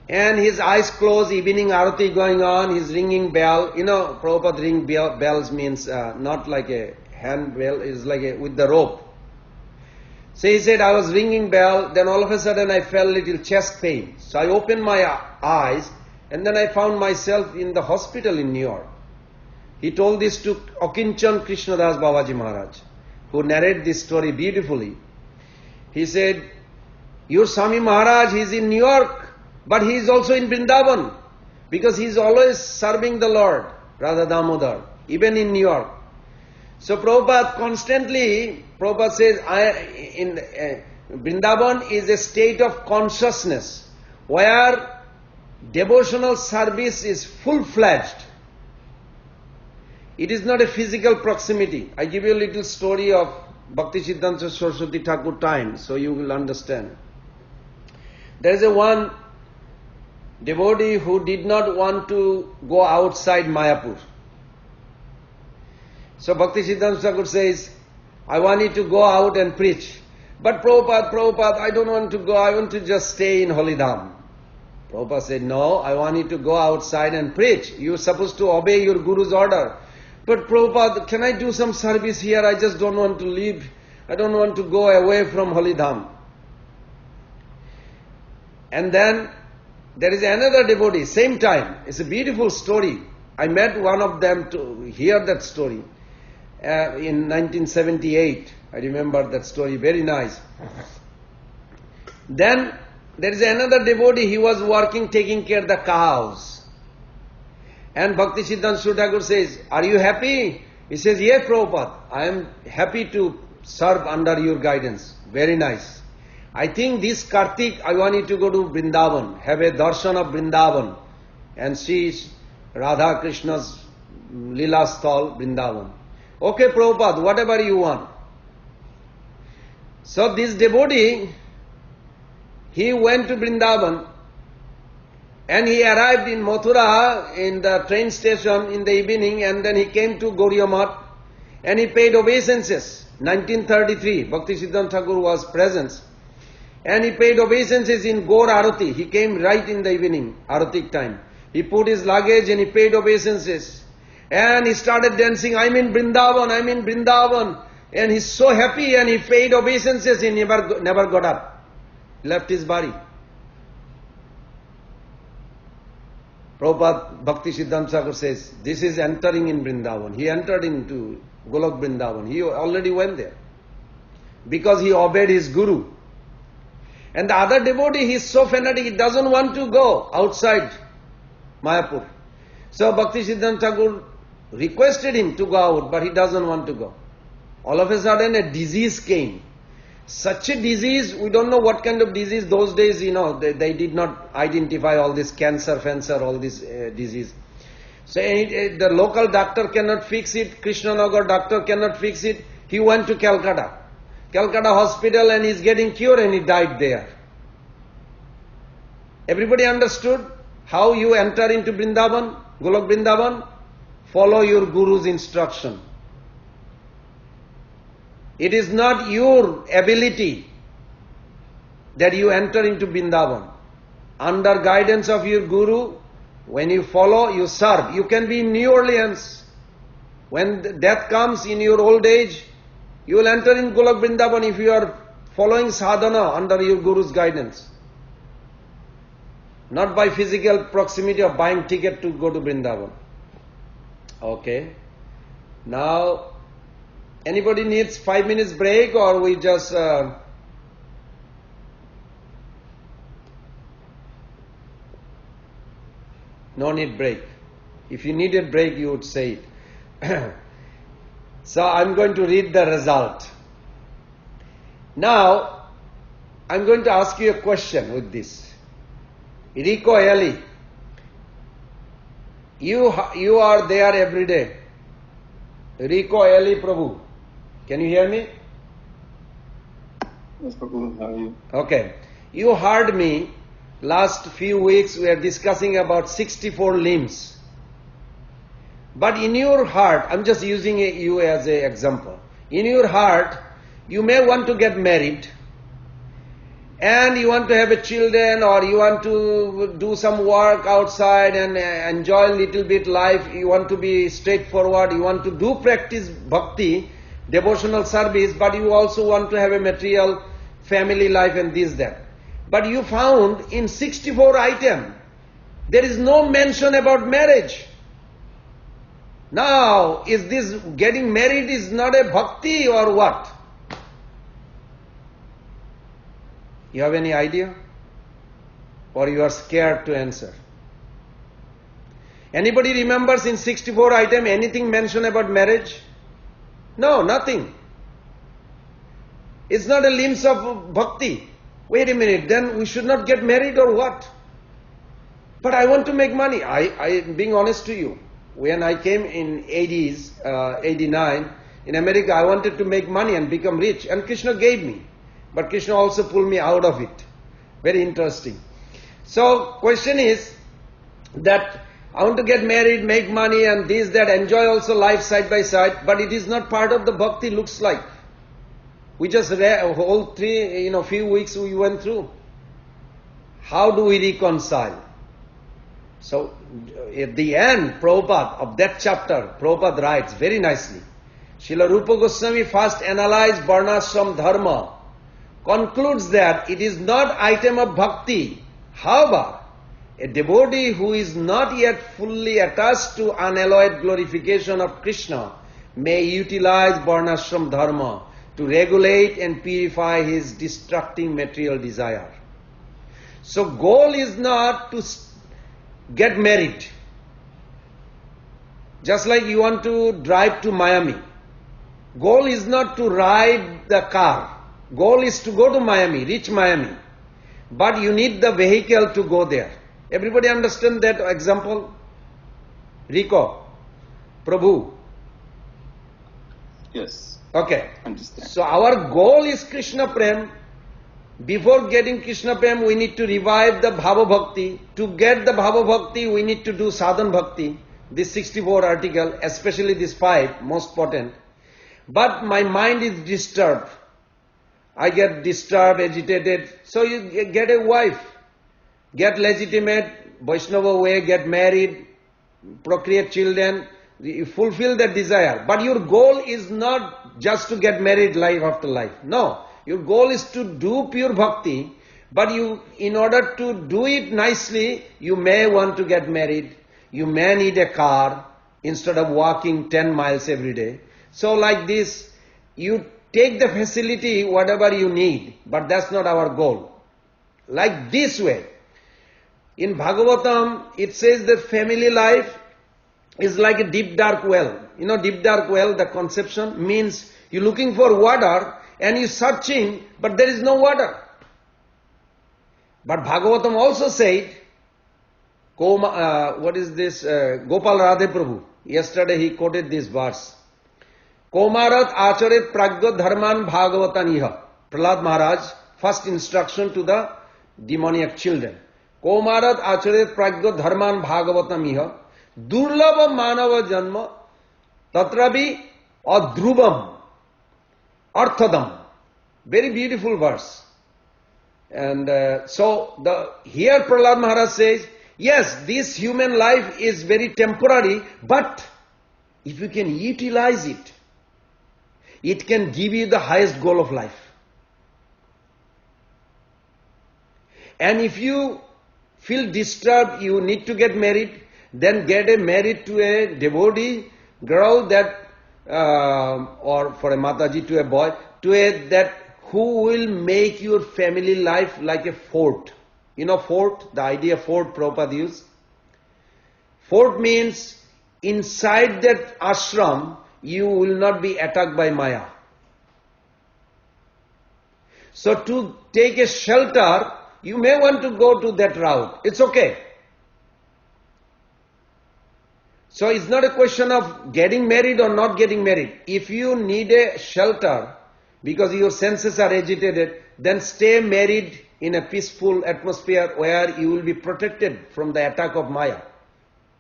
And his eyes closed, evening arati going on, he's ringing bell. You know, Prabhupada ring bells means not like a hand bell, is like with the rope. So he said, I was ringing bell, then all of a sudden I felt little chest pain. So I opened my eyes, and then I found myself in the hospital in New York. He told this to Akinchan Krishnadas Babaji Maharaj, who narrated this story beautifully. He said, your Swami Maharaj, he is in New York, but he is also in Vrindavan, because he is always serving the Lord, Radha Damodar, even in New York. So Prabhupada constantly, Prabhupada says, Vrindavan is a state of consciousness, where devotional service is full-fledged. It is not a physical proximity. I give you a little story of Bhakti Siddhanta Saraswati Thakur time, so you will understand. There is one devotee who did not want to go outside Mayapur. So Bhakti Siddhanta Thakur says, I want you to go out and preach. But Prabhupada, I don't want to go, I want to just stay in Holidham. Prabhupada said, no, I want you to go outside and preach. You're supposed to obey your Guru's order. But Prabhupada, can I do some service here? I just don't want to leave. I don't want to go away from Holidham. And then there is another devotee, same time. It's a beautiful story. I met one of them to hear that story. in 1978. I remember that story, very nice. Then there is another devotee, he was working, taking care of the cows. And Bhakti Siddhanta Surya Thakur says, are you happy? He says, yes, Prabhupada, I am happy to serve under your guidance. Very nice. I think this Kartik, I want you to go to Vrindavan, have a darshan of Vrindavan and see Radha Krishna's Lila stall, Vrindavan. Okay, Prabhupada, whatever you want. So this devotee, he went to Vrindavan and he arrived in Mathura in the train station in the evening, and then he came to Gauriya Math and he paid obeisances. 1933, Bhakti Siddhanta Thakur was present and he paid obeisances in Gaur Arati. He came right in the evening, Aratik time. He put his luggage and he paid obeisances and he started dancing, I'm in Vrindavan, I'm in Vrindavan. And he's so happy and he paid obeisances, he never got up, left his body. Prabhupada Bhakti Siddhanta Thakur says, this is entering in Vrindavan. He entered into Golok Vrindavan. He already went there because he obeyed his guru. And the other devotee, he is so fanatic, he doesn't want to go outside Mayapur. So Bhakti Siddhanta Thakur requested him to go out, but he doesn't want to go. All of a sudden a disease came. Such a disease, we don't know what kind of disease. Those days, they did not identify all this cancer, all this disease. So the local doctor cannot fix it, Krishnanagar doctor cannot fix it. He went to Calcutta hospital and he's getting cured and he died there. Everybody understood how you enter into Vrindavan, Golok Vrindavan? Follow your guru's instruction. It is not your ability that you enter into Vrindavan. Under guidance of your guru, when you follow, you serve. You can be in New Orleans. When death comes in your old age, you will enter in Golok Vrindavan if you are following sadhana under your guru's guidance. Not by physical proximity of buying ticket to go to Vrindavan. Okay. Now, anybody needs 5 minutes break or we just... No need break. If you needed break, you would say it. So I'm going to read the result. Now, I'm going to ask you a question with this. Rico Eli, you are there every day. Rico Eli Prabhu, can you hear me? Yes, Prabhu, how are you? Okay. You heard me, last few weeks we are discussing about 64 limbs. But in your heart, I'm just using you as an example. In your heart, you may want to get married and you want to have a children, or you want to do some work outside and enjoy a little bit life. You want to be straightforward. You want to do practice bhakti, devotional service, but you also want to have a material family life and this, that. But you found in 64 items, there is no mention about marriage. Now, is this getting married is not a bhakti or what? You have any idea? Or you are scared to answer? Anybody remembers in 64 items anything mentioned about marriage? No, nothing. It's not a limbs of bhakti. Wait a minute, then we should not get married or what? But I want to make money. I being honest to you, when I came in 80s, 89, in America, I wanted to make money and become rich, and Krishna gave me. But Krishna also pulled me out of it. Very interesting. So, question is that I want to get married, make money and this, that, enjoy also life side by side, but it is not part of the bhakti looks like. We just read a whole few weeks we went through. How do we reconcile? So, at the end, Prabhupada, of that chapter, Prabhupada writes very nicely. Srila Rupa Goswami first analyzed Varnashram Dharma, concludes that it is not item of bhakti. However, a devotee who is not yet fully attached to unalloyed glorification of Krishna may utilize varnashram dharma to regulate and purify his destructing material desire. So goal is not to get married. Just like you want to drive to Miami. Goal is not to ride the car. Goal is to go to Miami, reach Miami. But you need the vehicle to go there. Everybody understand that example? Rico, Prabhu. Yes. Okay. Understand. So our goal is Krishna Prem. Before getting Krishna Prem, we need to revive the Bhava Bhakti. To get the Bhava Bhakti, we need to do Sadhan Bhakti. This 64 article, especially this 5, most important. But my mind is disturbed. I get disturbed, agitated. So you get a wife. Get legitimate, Vaishnava way, get married, procreate children. You fulfill that desire. But your goal is not just to get married life after life. No. Your goal is to do pure bhakti. But in order to do it nicely, you may want to get married. You may need a car instead of walking 10 miles every day. So like this, you take the facility, whatever you need, but that's not our goal. Like this way. In Bhagavatam, it says that family life is like a deep dark well. You know, deep dark well, the conception means you're looking for water and you're searching, but there is no water. But Bhagavatam also said, what is this? Gopal Radhe Prabhu. Yesterday he quoted this verse. Komarat acharet pragya dharman bhagavataniha. Prahlad Maharaj, first instruction to the demoniac children. Komarat acharet pragya dharman bhagavatamiha. Durlava manava janma tatrabi adhrubam arthadam. Very beautiful verse. And here Prahlad Maharaj says, yes, this human life is very temporary, but if you can utilize it, it can give you the highest goal of life. And if you feel disturbed, you need to get married, then get married to a devotee girl that, or for a Mataji to a boy, that who will make your family life like a fort. You know fort, the idea of fort Prabhupada used. Fort means inside that ashram, you will not be attacked by Maya. So to take a shelter, you may want to go to that route. It's okay. So it's not a question of getting married or not getting married. If you need a shelter because your senses are agitated, then stay married in a peaceful atmosphere where you will be protected from the attack of Maya.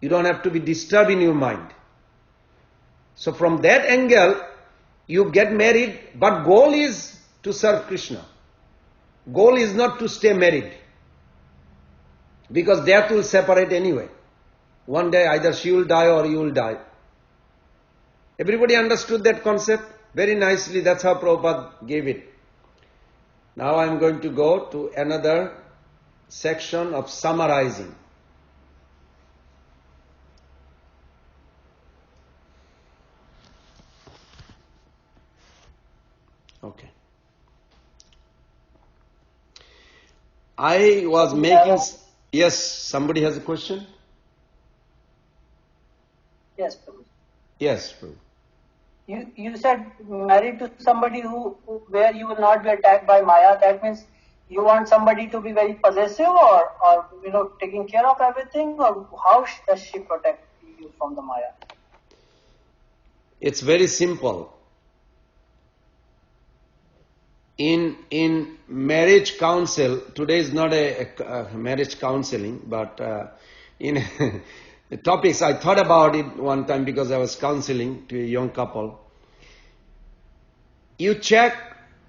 You don't have to be disturbed in your mind. So from that angle, you get married, but goal is to serve Krishna. Goal is not to stay married. Because death will separate anyway. One day either she will die or you will die. Everybody understood that concept? Very nicely, that's how Prabhupada gave it. Now I am going to go to another section of summarizing. Okay. I was making... Yes, somebody has a question? Yes, Prabhu. Yes, Prabhu. You said married to somebody where you will not be attacked by Maya. That means you want somebody to be very possessive or taking care of everything, or how does she protect you from the Maya? It's very simple. In marriage counsel, today is not a marriage counseling, but in topics, I thought about it one time because I was counseling to a young couple. You check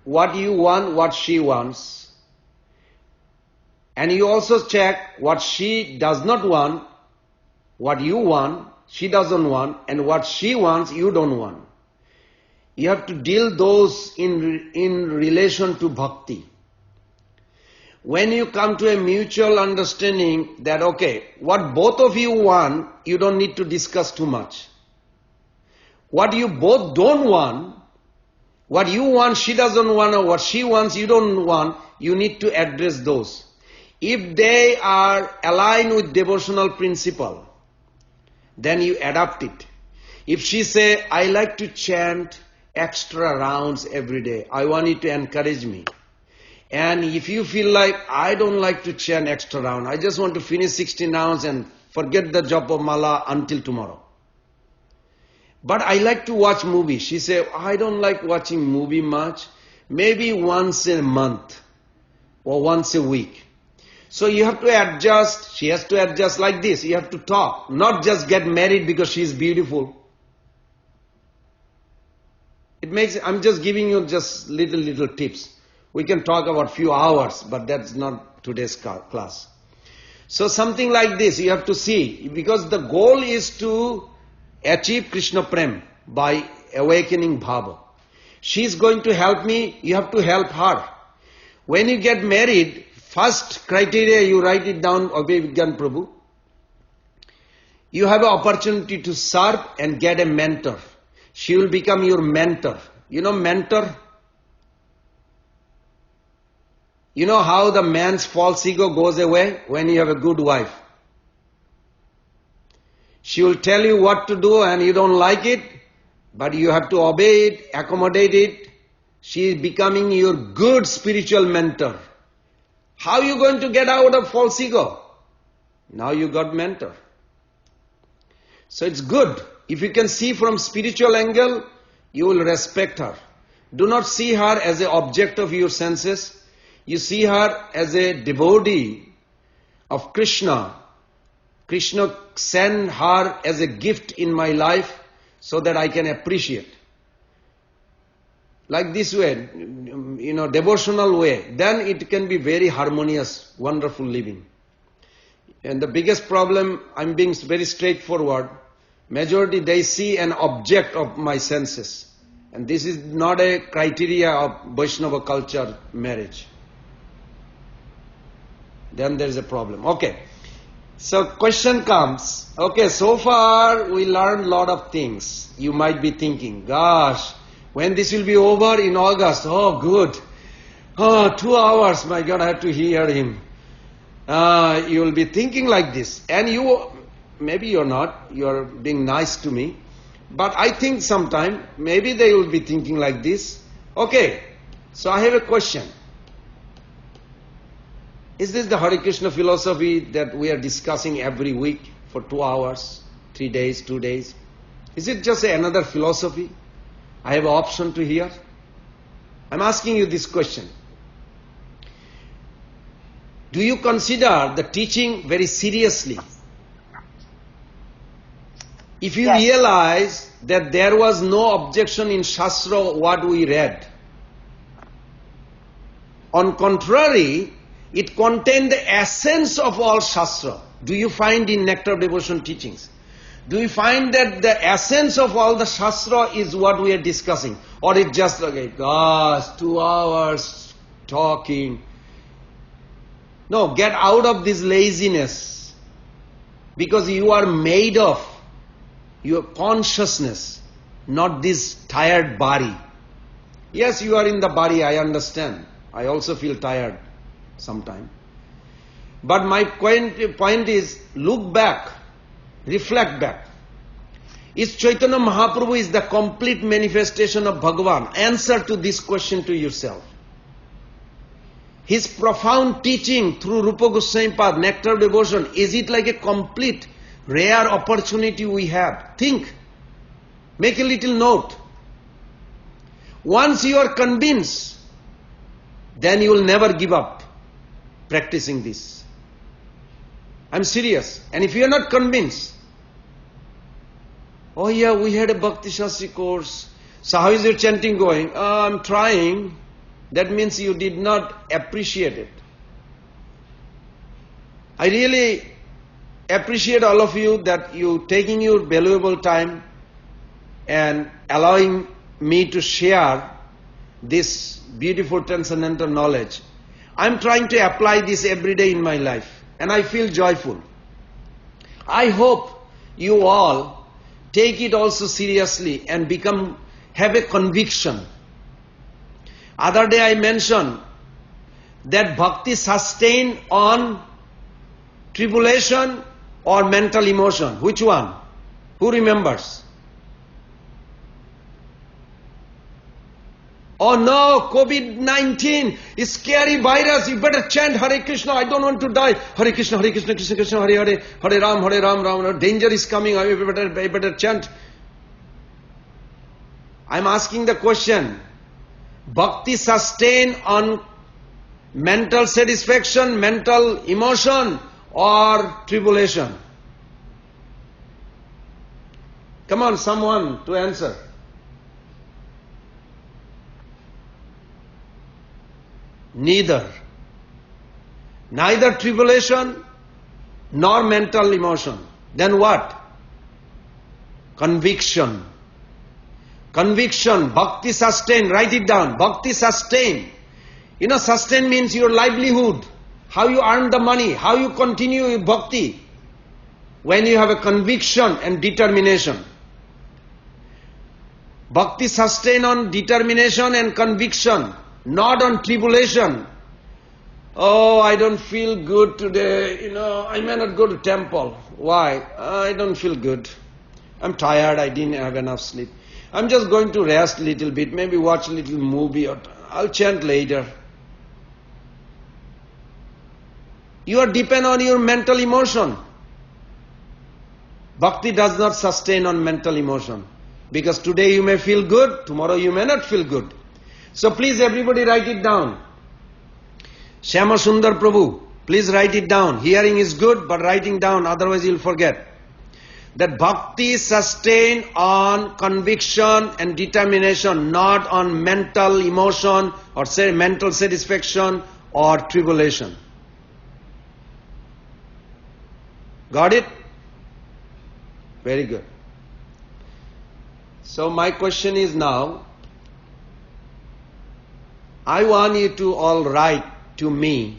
what you want, what she wants, and you also check what she does not want, what you want, she doesn't want, and what she wants, you don't want. You have to deal those in relation to bhakti. When you come to a mutual understanding that, okay, what both of you want, you don't need to discuss too much. what you both don't want, what you want she doesn't want, or what she wants you don't want, you need to address those. If they are aligned with devotional principle, then you adapt it. If she say, I like to chant extra rounds every day, I want you to encourage me. And if you feel like, I don't like to chant extra round, I just want to finish 16 rounds and forget the japa of mala until tomorrow. But I like to watch movies. She say, I don't like watching movie much. Maybe once a month or once a week. So you have to adjust. She has to adjust like this. You have to talk. Not just get married because she is beautiful. I'm just giving you just little tips. We can talk about few hours, but that's not today's class. So something like this you have to see, because the goal is to achieve Krishna Prem by awakening Bhava. She is going to help me, you have to help her. When you get married, first criteria you write it down, Abhay Vigyan Prabhu. You have an opportunity to serve and get a mentor. She will become your mentor. You know mentor? You know how the man's false ego goes away when you have a good wife. She will tell you what to do and you don't like it, but you have to obey it, accommodate it. She is becoming your good spiritual mentor. How are you going to get out of false ego? Now you got mentor. So it's good. If you can see from spiritual angle, you will respect her. Do not see her as an object of your senses. You see her as a devotee of Krishna. Krishna sent her as a gift in my life so that I can appreciate. Like this way, devotional way, then it can be very harmonious, wonderful living. And the biggest problem, I'm being very straightforward, majority they see an object of my senses. And this is not a criteria of Vaishnava culture marriage. Then there is a problem. Okay. So question comes, okay, so far we learned a lot of things. You might be thinking, gosh, when this will be over in August, oh good. Oh, 2 hours, my God, I have to hear him. You will be thinking like this. And maybe you're not, you're being nice to me. But I think sometime, maybe they will be thinking like this. Okay, so I have a question. Is this the Hare Krishna philosophy that we are discussing every week for 2 hours, 3 days, 2 days? Is it just another philosophy I have an option to hear? I'm asking you this question. Do you consider the teaching very seriously? If you realize that there was no objection in Shastra what we read, on contrary, it contained the essence of all Shastra. Do you find in Nectar Devotion teachings? Do you find that the essence of all the Shastra is what we are discussing? Or it's just like, gosh, 2 hours talking. No, get out of this laziness. Because you are made of your consciousness, not this tired body. Yes, you are in the body, I understand. I also feel tired sometime. But my point is, look back, reflect back. Is Chaitanya Mahaprabhu is the complete manifestation of Bhagavan? Answer to this question to yourself. His profound teaching through Rupa Goswami Pad, Nectar Devotion, is it like a complete, rare opportunity we have? Think. Make a little note. Once you are convinced, then you will never give up practicing this. I'm serious. And if you are not convinced, oh yeah, we had a Bhakti Shastri course. So how is your chanting going? I'm trying. That means you did not appreciate it. I really appreciate all of you that you taking your valuable time and allowing me to share this beautiful transcendental knowledge. I'm trying to apply this every day in my life and I feel joyful. I hope you all take it also seriously and have a conviction. Other day I mentioned that bhakti sustained on tribulation or mental emotion. Which one? Who remembers? Oh no, COVID-19 is scary virus. You better chant Hare Krishna. I don't want to die. Hare Krishna, Krishna Krishna, Hare Hare, Hare Ram, Ram. Danger is coming. I better chant. I'm asking the question. Bhakti sustained on mental satisfaction, mental emotion, or tribulation? Come on, someone to answer. Neither. Neither tribulation nor mental emotion. Then what? Conviction. Conviction, bhakti sustain, write it down. Bhakti sustain. You know, sustain means your livelihood. How you earn the money, how you continue your bhakti. When you have a conviction and determination. Bhakti sustain on determination and conviction, not on tribulation. Oh, I don't feel good today. You know, I may not go to temple. Why? I don't feel good. I'm tired. I didn't have enough sleep. I'm just going to rest a little bit, maybe watch a little movie, or I'll chant later. You are dependent on your mental emotion. Bhakti does not sustain on mental emotion. Because today you may feel good, tomorrow you may not feel good. So please everybody write it down. Shyama Sundar Prabhu, please write it down. Hearing is good, but writing down, otherwise you'll forget. That bhakti is sustained on conviction and determination, not on mental emotion or say mental satisfaction or tribulation. Got it? Very good. So my question is now, I want you to all write to me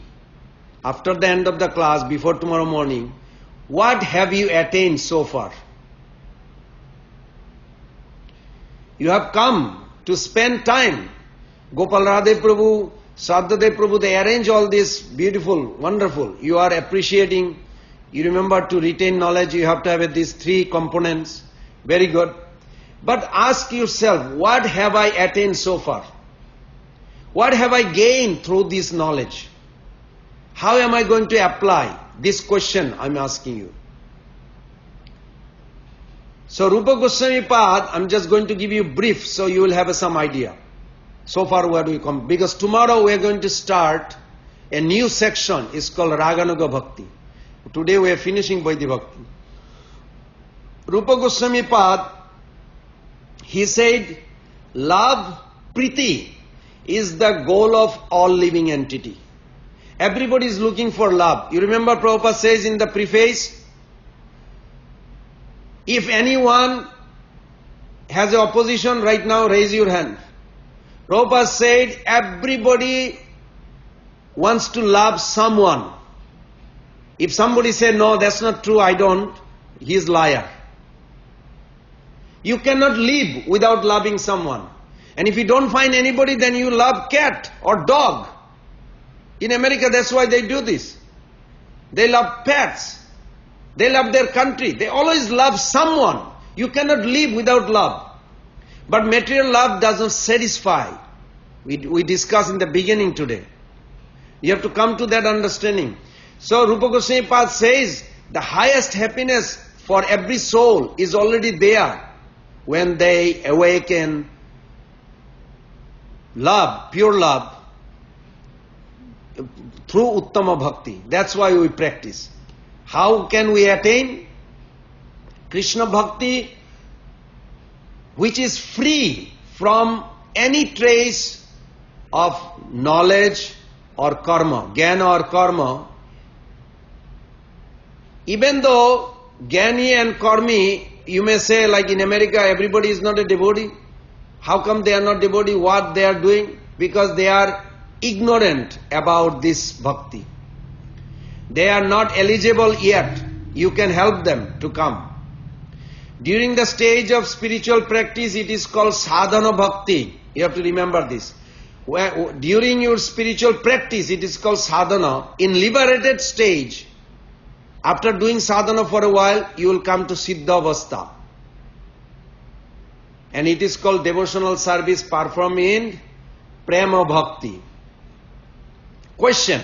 after the end of the class, before tomorrow morning, what have you attained so far? You have come to spend time. Gopal Radhe Prabhu, Sadhadev Prabhu, they arrange all this beautiful, wonderful. You are appreciating. You remember to retain knowledge, you have to have these three components. Very good. But ask yourself, what have I attained so far? What have I gained through this knowledge? How am I going to apply? This question I'm asking you. So Rupa Goswami Pad, I'm just going to give you brief so you will have some idea. So far where do we come? Because tomorrow we are going to start a new section. It's called Raganuga Bhakti. Today we are finishing Vaidhi Bhakti. Rupa Goswami Pad, he said, love, priti, is the goal of all living entity. Everybody is looking for love. You remember Prabhupada says in the preface, if anyone has an opposition right now, raise your hand. Prabhupada said everybody wants to love someone. If somebody say, no, that's not true, I don't, he is liar. You cannot live without loving someone. And if you don't find anybody, then you love cat or dog. In America, that's why they do this. They love pets. They love their country. They always love someone. You cannot live without love. But material love doesn't satisfy. We discussed in the beginning today. You have to come to that understanding. So Rupa Goswami Pad says, the highest happiness for every soul is already there when they awaken love, pure love, through Uttama Bhakti. That's why we practice. How can we attain? Krishna Bhakti, which is free from any trace of knowledge or karma, jnana or karma. Even though jnani and karmi, you may say like in America, everybody is not a devotee. How come they are not devotee? What they are doing? Because they are ignorant about this bhakti. They are not eligible yet. You can help them to come. During the stage of spiritual practice, it is called sadhana bhakti. You have to remember this. During your spiritual practice, it is called sadhana. In liberated stage, after doing sadhana for a while, you will come to siddha avastha. And it is called devotional service performed in prema bhakti. Question: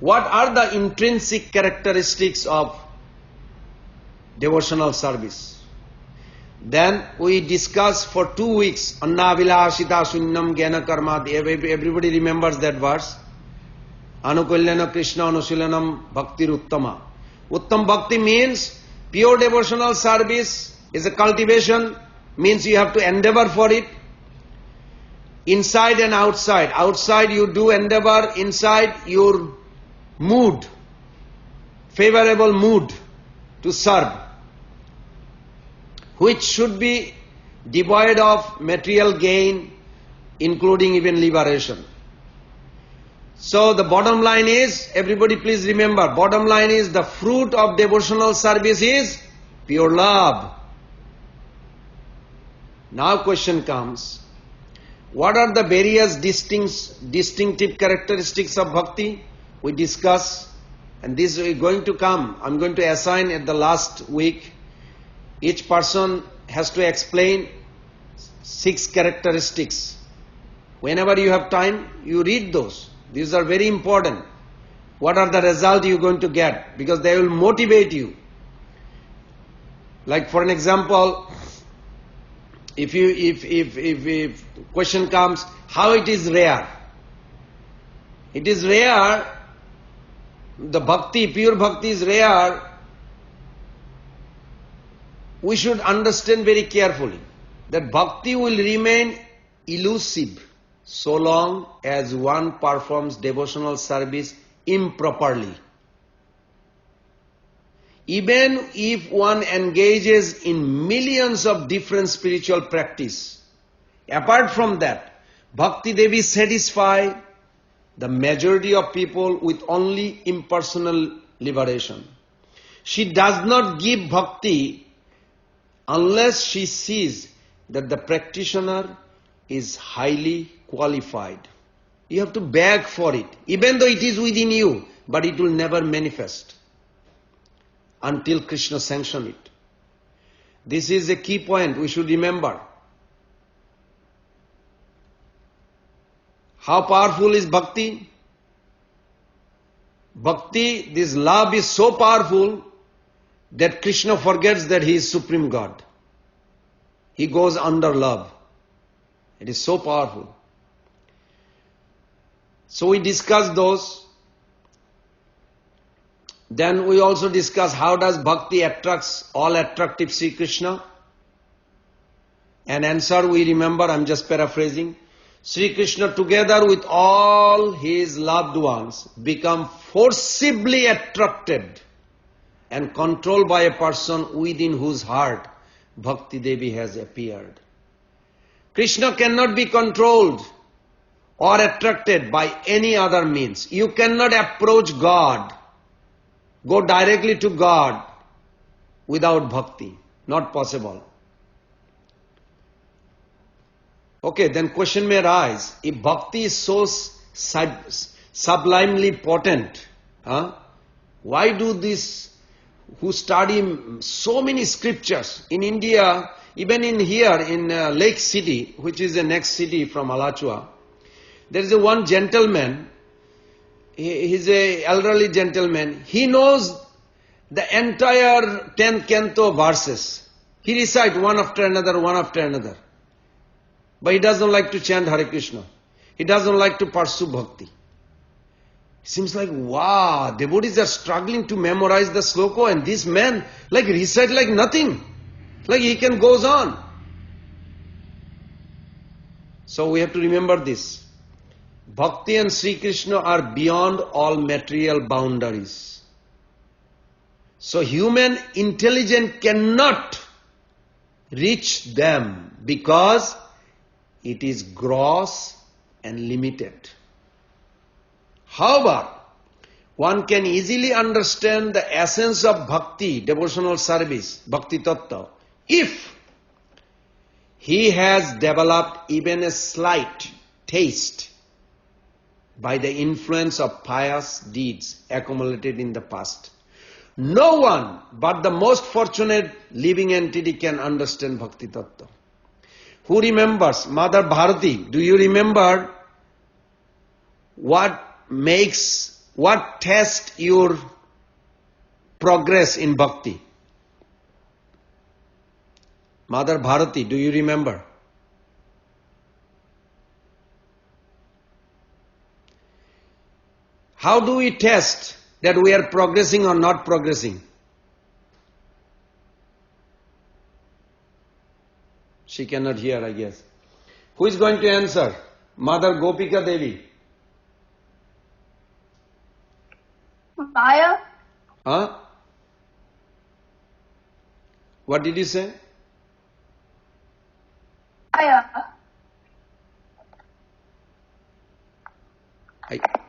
what are the intrinsic characteristics of devotional service? Then we discussed for 2 weeks, Anna Vilasita Sunnam Gyana Karma. Everybody remembers that verse. Anukulyana Krishna Anusilanam Bhakti Uttama. Uttam Bhakti means pure devotional service is a cultivation, means you have to endeavor for it. Inside and outside. Outside you do endeavor, inside your mood, favorable mood to serve, which should be devoid of material gain, including even liberation. So the bottom line is, everybody please remember, bottom line is the fruit of devotional service is pure love. Now question comes, what are the various distinctive characteristics of bhakti? We discuss, and this is going to come. I'm going to assign at the last week. Each person has to explain 6 characteristics. Whenever you have time, you read those. These are very important. What are the results you're going to get? Because they will motivate you. Like for an example, if question comes, how it is rare? It is rare. The bhakti, pure bhakti is rare. We should understand very carefully that bhakti will remain elusive so long as one performs devotional service improperly. Even if one engages in millions of different spiritual practice, apart from that, Bhakti Devi satisfies the majority of people with only impersonal liberation. She does not give bhakti unless she sees that the practitioner is highly qualified. You have to beg for it, even though it is within you, but it will never manifest until Krishna sanctions it. This is a key point we should remember. How powerful is bhakti? Bhakti, this love is so powerful that Krishna forgets that he is Supreme God. He goes under love. It is so powerful. So we discussed those. Then we also discussed how does bhakti attracts all attractive Sri Krishna. An answer we remember, I'm just paraphrasing. Sri Krishna together with all his loved ones become forcibly attracted and controlled by a person within whose heart Bhakti Devi has appeared. Krishna cannot be controlled or attracted by any other means. You cannot approach God, go directly to God without bhakti. Not possible. Okay, then question may arise, if bhakti is so sublimely potent, why do this, who study so many scriptures in India, even in here in Lake City, which is the next city from Alachua, there is one gentleman, he's an elderly gentleman, he knows the entire 10th canto verses. He recites one after another, one after another. But he doesn't like to chant Hare Krishna. He doesn't like to pursue bhakti. Seems like, wow, devotees are struggling to memorize the sloka, and this man like recite like nothing. Like he can goes on. So we have to remember this. Bhakti and Sri Krishna are beyond all material boundaries. So human intelligence cannot reach them because it is gross and limited. However, one can easily understand the essence of bhakti, devotional service, bhakti tattva, if he has developed even a slight taste by the influence of pious deeds accumulated in the past. No one but the most fortunate living entity can understand bhakti tattva. Who remembers? Mother Bharati, do you remember what tests your progress in bhakti? Mother Bharati, do you remember? How do we test that we are progressing or not progressing? She cannot hear, I guess. Who is going to answer? Mother Gopika Devi. Maya? Huh? What did you say? Maya.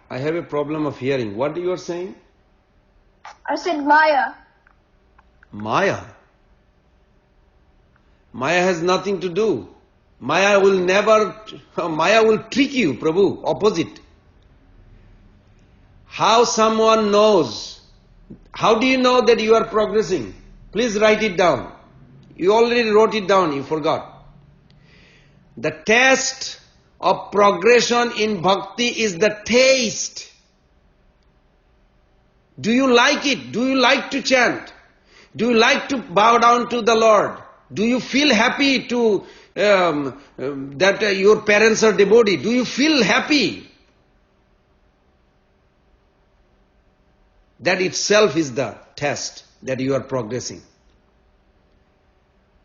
I have a problem of hearing. What you are saying? I said Maya. Maya. Maya has nothing to do. Maya will trick you, Prabhu, opposite. How someone knows? How do you know that you are progressing? Please write it down. You already wrote it down, you forgot. The test of progression in bhakti is the taste. Do you like it? Do you like to chant? Do you like to bow down to the Lord? Do you feel happy to that your parents are devotee? Do you feel happy? That itself is the test that you are progressing.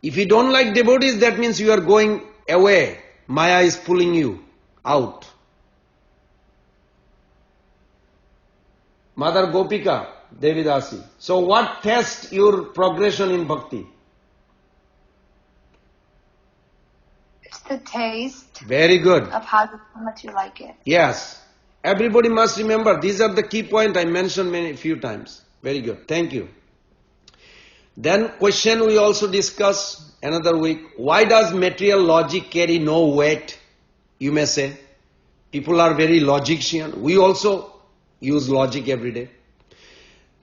If you don't like devotees, that means you are going away. Maya is pulling you out. Mother Gopika Devidasi. So what tests your progression in bhakti? It's the taste. Very good. Of how much you like it. Yes. Everybody must remember, these are the key points I mentioned few times. Very good. Thank you. Then question we also discuss another week. Why does material logic carry no weight? You may say. People are very logician. We also use logic every day.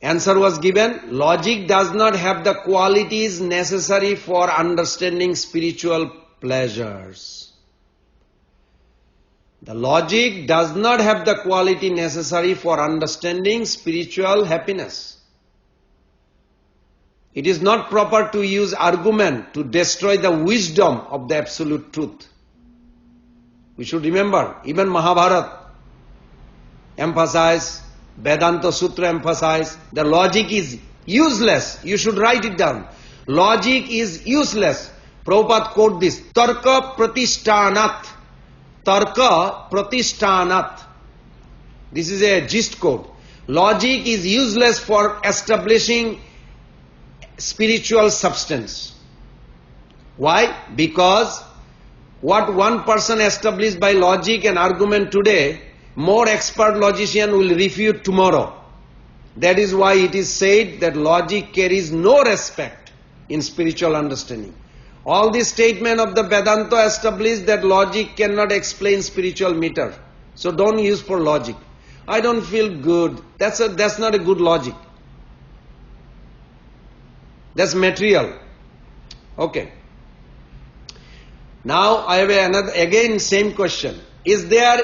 Answer was given. Logic does not have the qualities necessary for understanding spiritual pleasures. The logic does not have the quality necessary for understanding spiritual happiness. It is not proper to use argument to destroy the wisdom of the absolute truth. We should remember, even Mahabharata emphasized, Vedanta Sutra emphasized, the logic is useless. You should write it down. Logic is useless. Prabhupada quote this, Tarka Pratishtanat. Tarka Pratishtanat. This is a gist quote. Logic is useless for establishing spiritual substance. Why? Because what one person established by logic and argument today, more expert logician will refute tomorrow. That is why it is said that logic carries no respect in spiritual understanding. All this statement of the Vedanta established that logic cannot explain spiritual matter. So don't use for logic. I don't feel good. That's not a good logic. That's material. Okay. Now I have again same question. Is there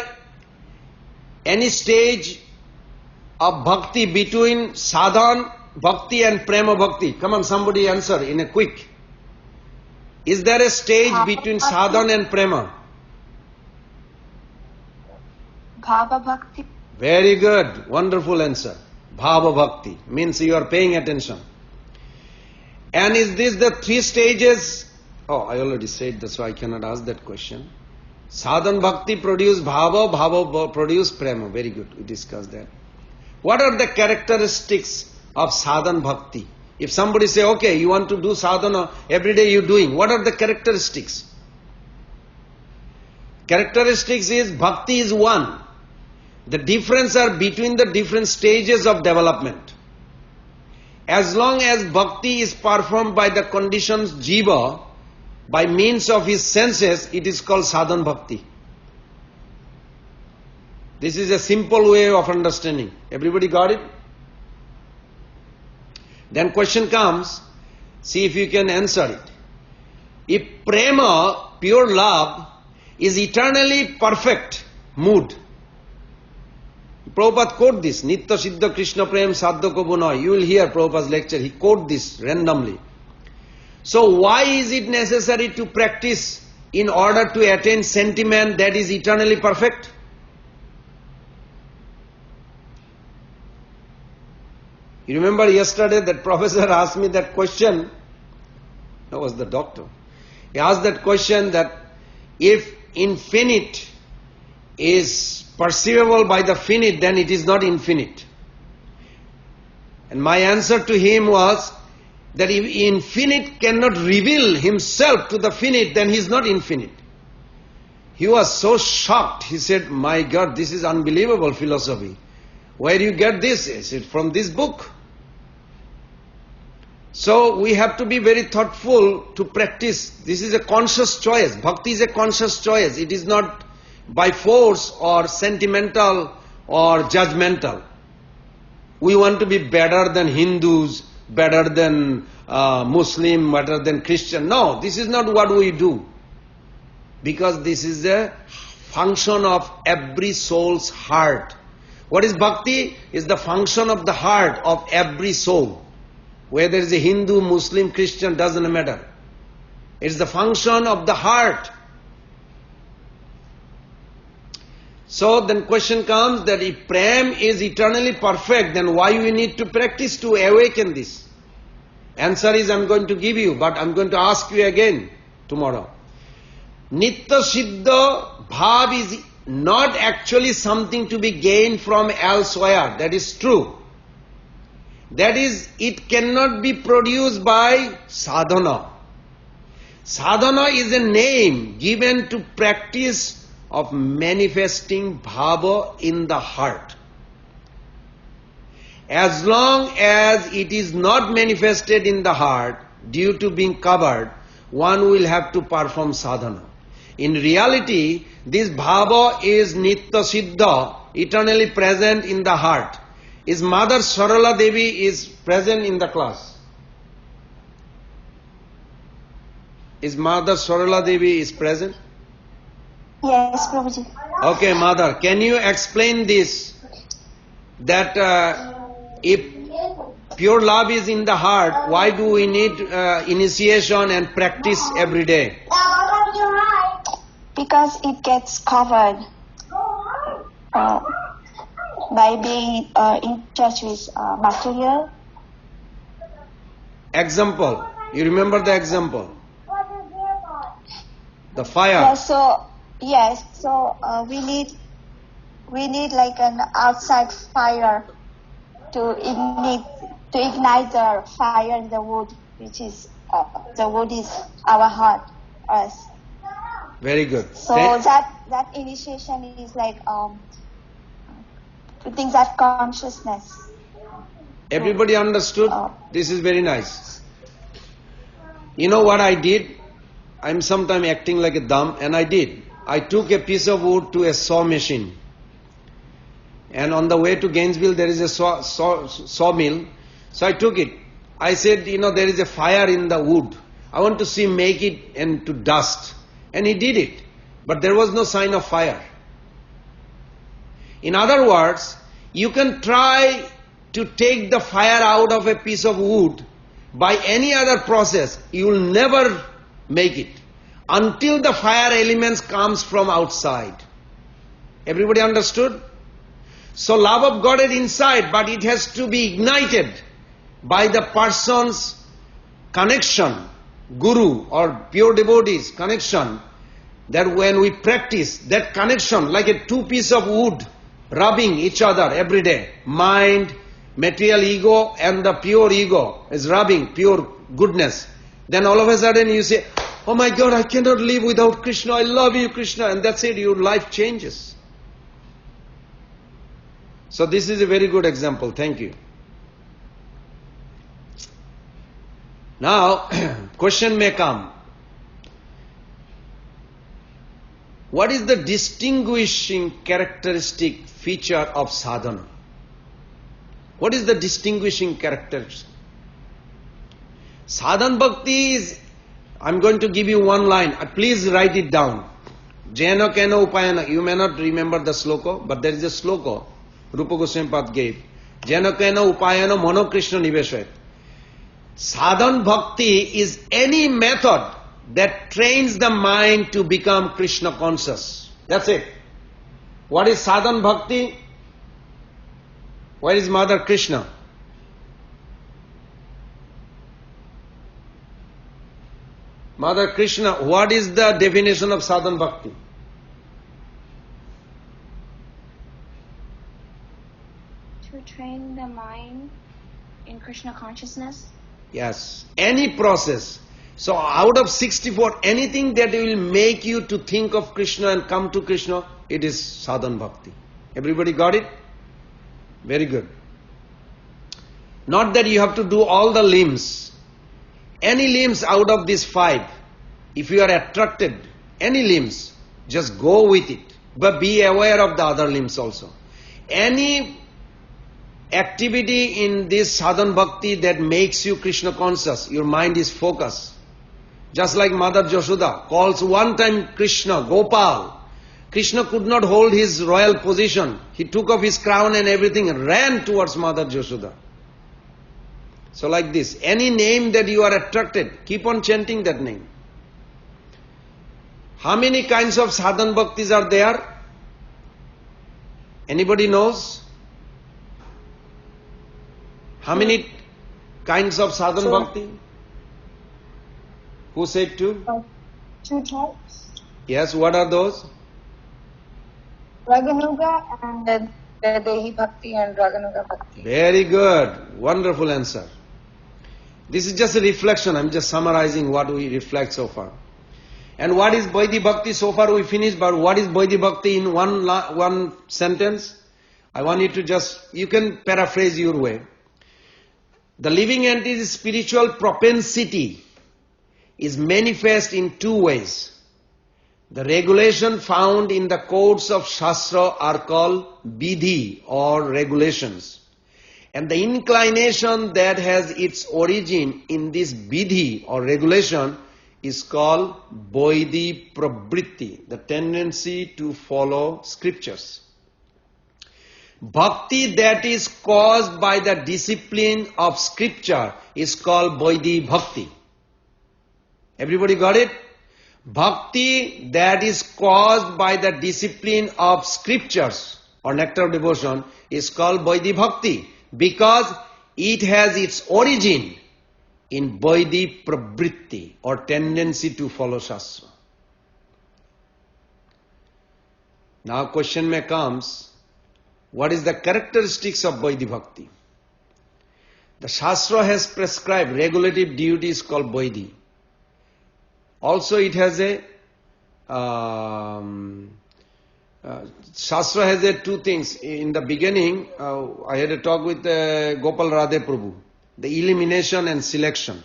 any stage of bhakti between sadhan bhakti and prema bhakti? Come on, somebody answer in a quick. Is there a stage between sadhan and prema? Bhava Bhakti. Very good. Wonderful answer. Bhava Bhakti means you are paying attention. And is this the three stages? Oh, I already said that, so I cannot ask that question. Sadhan Bhakti produce Bhava, Bhava produce Prema. Very good, we discussed that. What are the characteristics of Sadhan Bhakti? If somebody say, okay, you want to do sadhana, every day you're doing, what are the characteristics? Characteristics is, Bhakti is one. The difference are between the different stages of development. As long as bhakti is performed by the conditioned jiva, by means of his senses, it is called sadhan bhakti. This is a simple way of understanding. Everybody got it? Then question comes, see if you can answer it. If prema, pure love, is eternally perfect mood. Prabhupada quote this, Nitya Siddha Krishna Prem Sadhya Ko Bunai. You will hear Prabhupada's lecture, he quote this randomly. So why is it necessary to practice in order to attain sentiment that is eternally perfect? You remember yesterday that professor asked me that question. That was the doctor. He asked that question that if infinite is perceivable by the finite, then it is not infinite. And my answer to him was that if infinite cannot reveal himself to the finite, then he is not infinite. He was so shocked. He said, my God, this is unbelievable philosophy. Where do you get this? I said, from this book. So we have to be very thoughtful to practice. This is a conscious choice. Bhakti is a conscious choice. It is not by force or sentimental or judgmental. We want to be better than Hindus, better than Muslim, better than Christian. No, this is not what we do. Because this is a function of every soul's heart. What is bhakti? Is the function of the heart of every soul. Whether it's a Hindu, Muslim, Christian, doesn't matter. It's the function of the heart. So then question comes that if prem is eternally perfect, then why we need to practice to awaken this? Answer is I'm going to give you, but I'm going to ask you again tomorrow. Nitya Siddha Bhav is not actually something to be gained from elsewhere. That is true. That is, it cannot be produced by sadhana. Sadhana is a name given to practice of manifesting bhava in the heart. As long as it is not manifested in the heart, due to being covered, one will have to perform sadhana. In reality, this bhava is nitya siddha, eternally present in the heart. Is Mother Sarala Devi is present in the class? Is Mother Sarala Devi is present? Yes, Prabhuji. Okay, Mother, can you explain this? That if pure love is in the heart, why do we need initiation and practice every day? Because it gets covered by being in touch with material. Example. You remember the example? The fire. Yes, so we need like an outside fire to ignite the fire in the wood, which is the wood is our heart, us. Very good. So that initiation is like putting that consciousness. Everybody understood? This is very nice. You know what I did? I'm sometimes acting like a dumb, and I did. I took a piece of wood to a saw machine. And on the way to Gainesville, there is a sawmill. So I took it. I said, there is a fire in the wood. I want to make it into dust. And he did it. But there was no sign of fire. In other words, you can try to take the fire out of a piece of wood by any other process. You will never make it until the fire elements comes from outside. Everybody understood? So love of God is inside, but it has to be ignited by the person's connection, guru or pure devotees connection, that when we practice that connection like a two piece of wood rubbing each other every day, mind, material ego and the pure ego is rubbing pure goodness, then all of a sudden you say, oh my God, I cannot live without Krishna, I love you Krishna, and that's it, your life changes. So this is a very good example. Thank you. Now, question may come. What is the distinguishing characteristic feature of sadhana? What is the distinguishing characteristic? Sadhana bhakti is, I'm going to give you one line. Please write it down. Jena kena upayana. You may not remember the sloka, but there is a sloka Rupa Goswami Pad gave. Jena kena upayana mano Krishna niveshayat. Sadhana bhakti is any method that trains the mind to become Krishna conscious. That's it. What is sadhana bhakti? Where is Mother Krishna? Mother Krishna, what is the definition of sadhana bhakti? To train the mind in Krishna consciousness. Yes, any process. So out of 64, anything that will make you to think of Krishna and come to Krishna, it is sadhana bhakti. Everybody got it? Very good. Not that you have to do all the limbs. Any limbs out of these 5, if you are attracted, any limbs, just go with it. But be aware of the other limbs also. Any activity in this sadhana bhakti that makes you Krishna conscious, your mind is focused. Just like Mother Yashoda calls one time Krishna, Gopal. Krishna could not hold his royal position. He took off his crown and everything and ran towards Mother Yashoda. So like this, any name that you are attracted, keep on chanting that name. How many kinds of sadhana bhaktis are there? Anybody knows? How many kinds of sadhana bhakti? Who said 2? 2 types. Yes, what are those? Raganuga and then Dehi Bhakti and Raganuga Bhakti. Very good. Wonderful answer. This is just a reflection. I'm just summarizing what we reflect so far. And what is Vaidhi Bhakti? So far we finished, but what is Vaidhi Bhakti in one sentence? I want you to you can paraphrase your way. The living entity's spiritual propensity is manifest in 2 ways. The regulation found in the codes of Shastra are called Vidhi or regulations. And the inclination that has its origin in this Vidhi or regulation is called Vaidhi Pravritti, the tendency to follow scriptures. Bhakti that is caused by the discipline of scripture is called Vaidhi Bhakti. Everybody got it? Bhakti that is caused by the discipline of scriptures or nectar of devotion is called Vaidhi Bhakti because it has its origin in Vaidhi Pravritti or tendency to follow Shastra. Now question may comes, what is the characteristics of Vaidhi Bhakti? The Shastra has prescribed regulative duties called Vaidhi. Also it has a, Shastra has 2 things. In the beginning, I had a talk with Gopal Radhe Prabhu. The elimination and selection.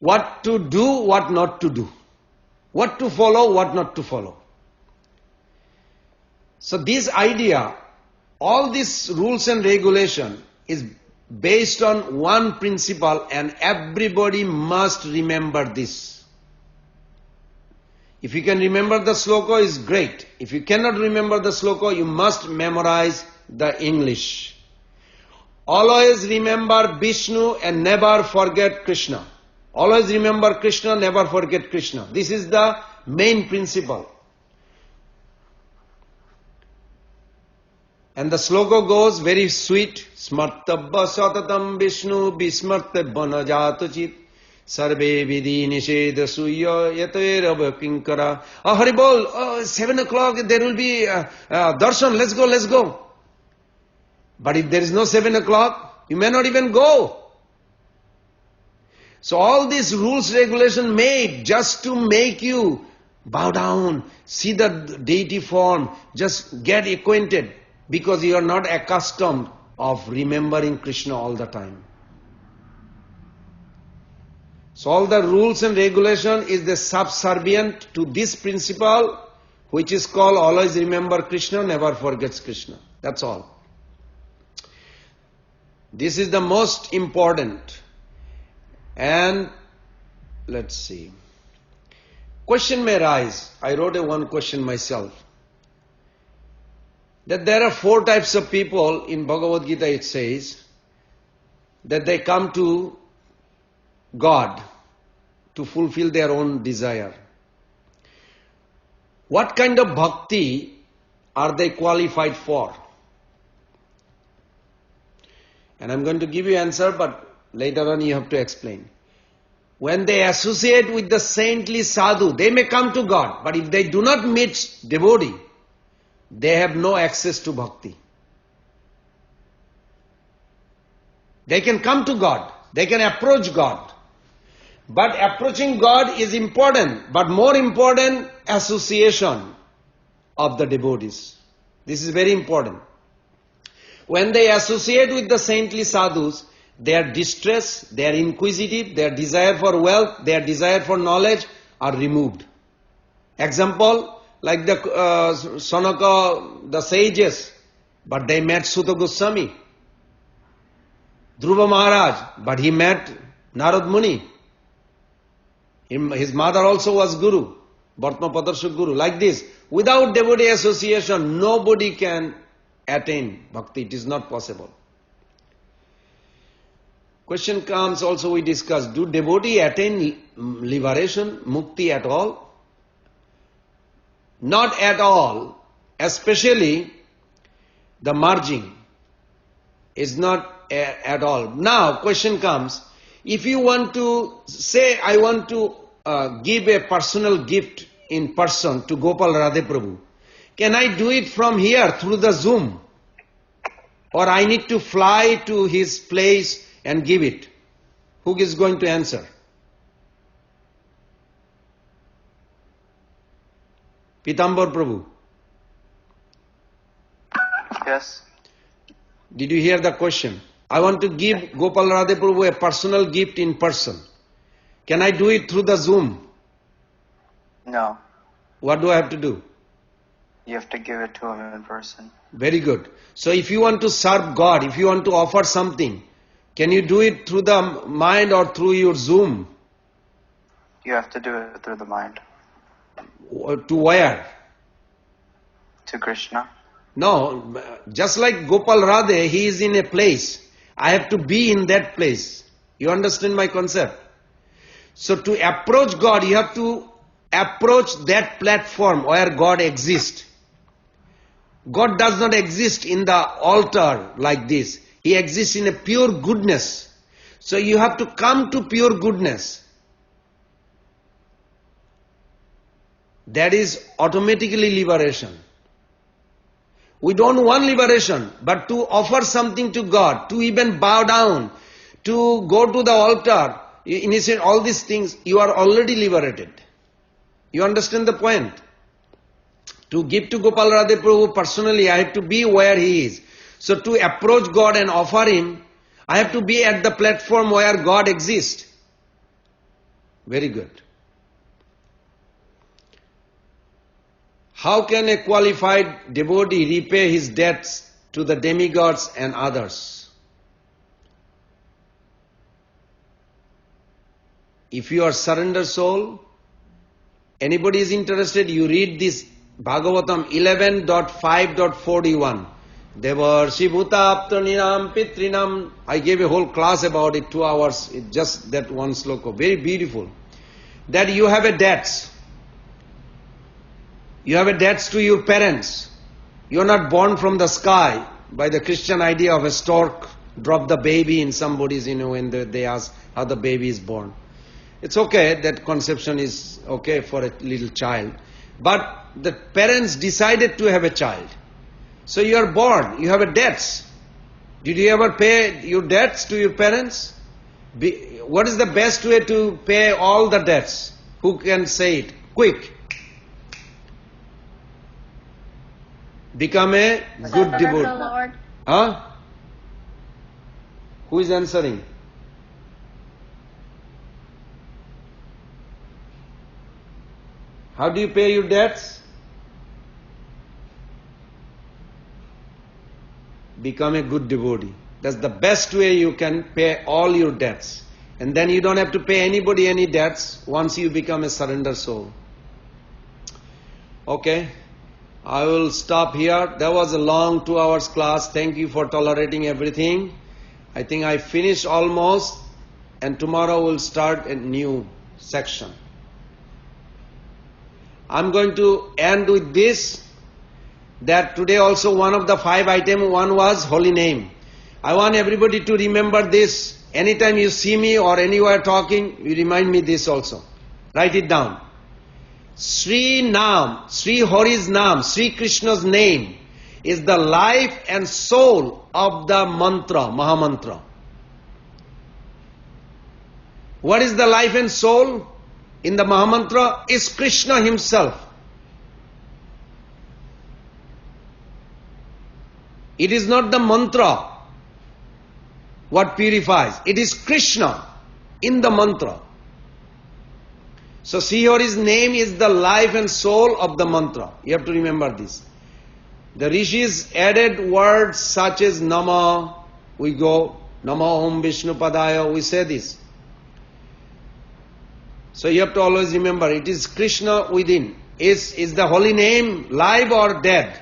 What to do, what not to do. What to follow, what not to follow. So this idea, all these rules and regulation is based on one principle and everybody must remember this. If you can remember the sloka, is great. If you cannot remember the sloka, you must memorize the English. Always remember Vishnu and never forget Krishna. Always remember Krishna, never forget Krishna. This is the main principle. And the sloka goes very sweet. Smartabha satatam Vishnu bismartabha najatachit sarve vidhi nisheda suya yaterabha kinkara. Oh, Haribol, 7 o'clock there will be darshan. Let's go. But if there is no 7 o'clock, you may not even go. So all these rules, regulation made just to make you Bow down, see the deity form, just get acquainted, because you are not accustomed of remembering Krishna all the time. So all the rules and regulation is the subservient to this principle, which is called always remember Krishna, never forgets Krishna. That's all. This is the most important. And let's see. Question may rise. I wrote one question myself. That there are 4 types of people in Bhagavad Gita. It says that they come to God to fulfill their own desire. What kind of bhakti are they qualified for? And I'm going to give you answer, but later on you have to explain. When they associate with the saintly sadhu, they may come to God, but if they do not meet devotee, they have no access to bhakti. They can come to God, they can approach God. But approaching God is important, but more important, association of the devotees. This is very important. When they associate with the saintly sadhus, their distress, their inquisitive, their desire for wealth, their desire for knowledge are removed. Example, like the Sanaka, the sages, but they met Sutta Goswami. Dhruva Maharaj, but he met Narad Muni. His mother also was Guru, Bhartma Padarshuk Guru. Like this, without devotee association, nobody can attain bhakti. It is not possible. Question comes also, we discussed, do devotee attain liberation, mukti at all? Not at all, especially the merging is not at all. Now question comes, if you want to say, I want to give a personal gift in person to Gopal Radhe Prabhu, can I do it from here through the Zoom? Or I need to fly to his place and give it? Who is going to answer? Pitambar Prabhu. Yes. Did you hear the question? I want to give Gopal Radhe Prabhu a personal gift in person. Can I do it through the Zoom? No. What do I have to do? You have to give it to him in person. Very good. So if you want to serve God, if you want to offer something, can you do it through the mind or through your Zoom? You have to do it through the mind. To where? To Krishna. No, just like Gopal Radhe, he is in a place. I have to be in that place. You understand my concept? So to approach God, you have to approach that platform where God exists. God does not exist in the altar like this. He exists in a pure goodness. So you have to come to pure goodness. That is automatically liberation. We don't want liberation, but to offer something to God, to even bow down, to go to the altar, initiate all these things, you are already liberated. You understand the point? To give to Gopal Radhe Prabhu personally, I have to be where he is. So to approach God and offer him, I have to be at the platform where God exists. Very good. How can a qualified devotee repay his debts to the demigods and others? If you are surrender soul, anybody is interested, you read this Bhagavatam 11.5.41. Devarshi Bhuta Aptaninam Pitrinam. I gave a whole class about it, 2 hours, just that one sloka. Very beautiful. That you have a debts. You have a debts to your parents. You are not born from the sky by the Christian idea of a stork drop the baby in somebody's, when they ask how the baby is born. It's okay, that conception is okay for a little child. But the parents decided to have a child. So you are born, you have a debts. Did you ever pay your debts to your parents? What is the best way to pay all the debts? Who can say it? Quick. Become a good Serve the devotee. Lord. Huh? Who is answering? How do you pay your debts? Become a good devotee. That's the best way you can pay all your debts. And then you don't have to pay anybody any debts once you become a surrender soul. Okay, I will stop here. That was a long 2 hours class. Thank you for tolerating everything. I think I finished almost, and tomorrow we'll start a new section. I'm going to end with this, that today also one of the 5 items, one was holy name. I want everybody to remember this. Anytime you see me or anywhere talking, you remind me this also. Write it down. Sri Nam, Sri Hari's Nam, Sri Krishna's name is the life and soul of the mantra, Mahamantra. What is the life and soul in the Mahamantra? Is Krishna himself. It is not the mantra what purifies. It is Krishna in the mantra. So Sri Hari's name is the life and soul of the mantra. You have to remember this. The rishis added words such as Nama, we go, Nama Om Vishnu Padaya, we say this. So you have to always remember, it is Krishna within. Is the holy name live or dead?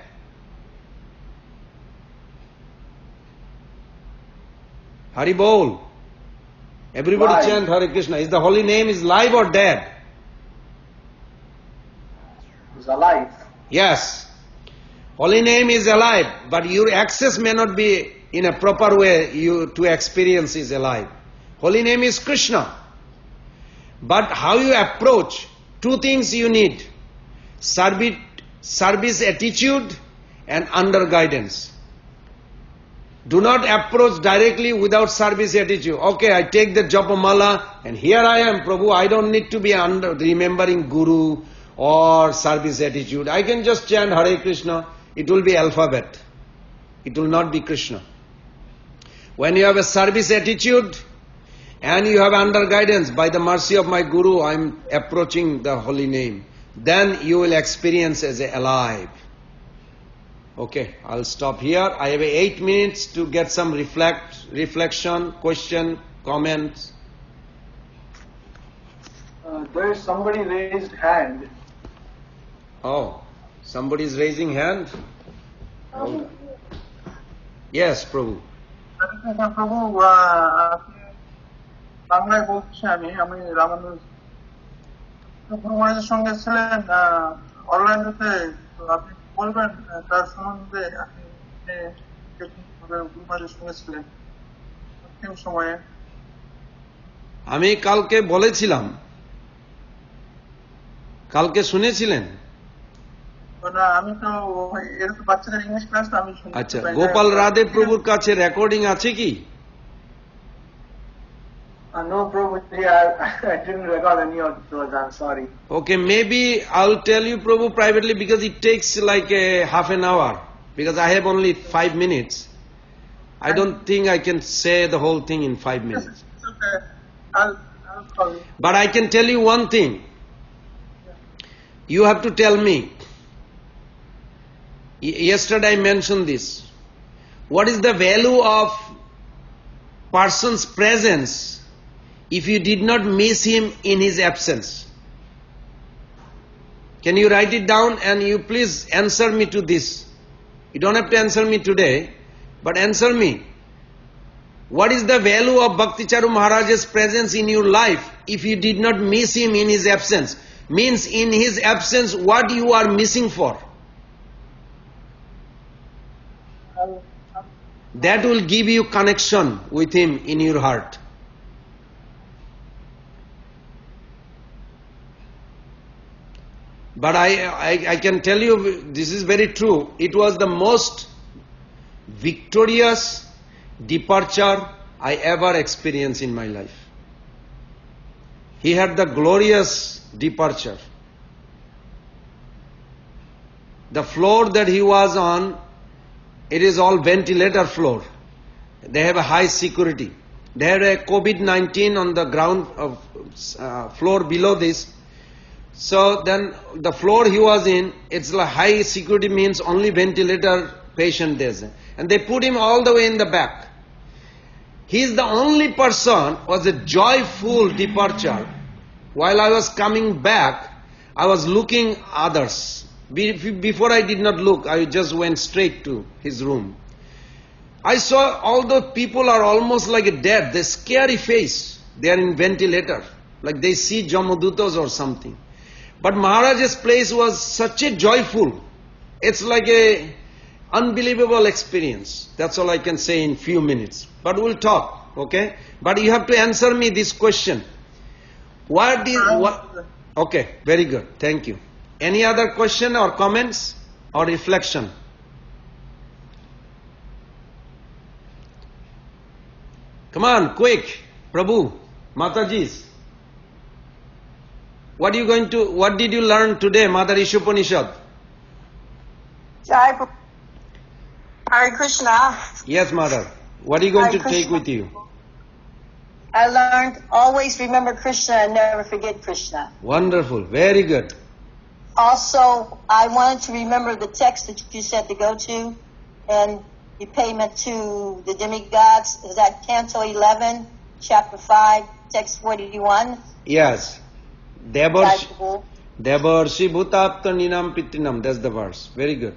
Hari Bol. Everybody Live. chant Hare Krishna. Is the holy name is live or dead? It's alive. Yes. Holy name is alive, but your access may not be in a proper way to experience is alive. Holy name is Krishna. But how you approach, 2 things you need. Service attitude and under guidance. Do not approach directly without service attitude. Okay, I take the Japamala and here I am, Prabhu. I don't need to be remembering Guru or service attitude. I can just chant Hare Krishna. It will be alphabet. It will not be Krishna. When you have a service attitude and you have under guidance, by the mercy of my Guru, I am approaching the holy name. Then you will experience as alive. Okay, I'll stop here. I have 8 minutes to get some reflection, question, comments. There is somebody raised hand. Oh, somebody is raising hand? Hold on. Yes, Prabhu. প্রভু আপনি বাংলায় বলছি আমি রামানুজ প্রভু মহারাজের সঙ্গে ছিলেন অরল্যান্ডোতে, তো আপনি বলবেন তার সম্বন্ধে আপনি গুরু মহারাজের সঙ্গে ছিলেন অন্তিম সময়ে? আমি কালকে বলেছিলাম, কালকে শুনেছিলেন? না, আমি তো এর তো বাচ্চাদের ইংলিশ ক্লাস, তো আমি শুনতে আচ্ছা, পাই না। গোপাল রাধে প্রভুর কাছে রেকর্ডিং আছে কি? No, Prabhuji, I didn't record any of those. I'm sorry. Okay, maybe I'll tell you Prabhu privately because it takes like a half an hour because I have only 5 minutes. I don't think I can say the whole thing in 5 minutes. It's okay. I'll call you. But I can tell you one thing. You have to tell me. Yesterday I mentioned this. What is the value of person's presence if you did not miss him in his absence? Can you write it down and you please answer me to this? You don't have to answer me today, but answer me. What is the value of Bhakti Charu Maharaj's presence in your life if you did not miss him in his absence? Means in his absence what you are missing for? That will give you connection with him in your heart. But I can tell you, this is very true. It was the most victorious departure I ever experienced in my life. He had the glorious departure. The floor that he was on, it is all ventilator floor. They have a high security. They had a COVID-19 on the ground floor below this. So then the floor he was in, it's like high security means only ventilator patient there. And they put him all the way in the back. He is the only person was a joyful departure. While I was coming back, I was looking others. Before I did not look, I just went straight to his room. I saw all the people are almost like a dead. They scary face. They are in ventilator. Like they see Jamadutas or something. But Maharaj's place was such a joyful. It's like a unbelievable experience. That's all I can say in few minutes. But we'll talk, okay? But you have to answer me this question. What? Okay, very good. Thank you. Any other question or comments or reflection? Come on, quick. Prabhu, Matajis. What did you learn today, Mother Ishopanishad? Jai Hare Krishna. Yes, Mother. What are you going Hare to Krishna. take with you? I learned always remember Krishna and never forget Krishna. Wonderful. Very good. Also, I wanted to remember the text that you said to go to and the payment to the demigods. Is that Canto 11, Chapter 5, Text 41? Yes. Devarshi Bhutapta Ninam Pitrinam. That's the verse. Very good.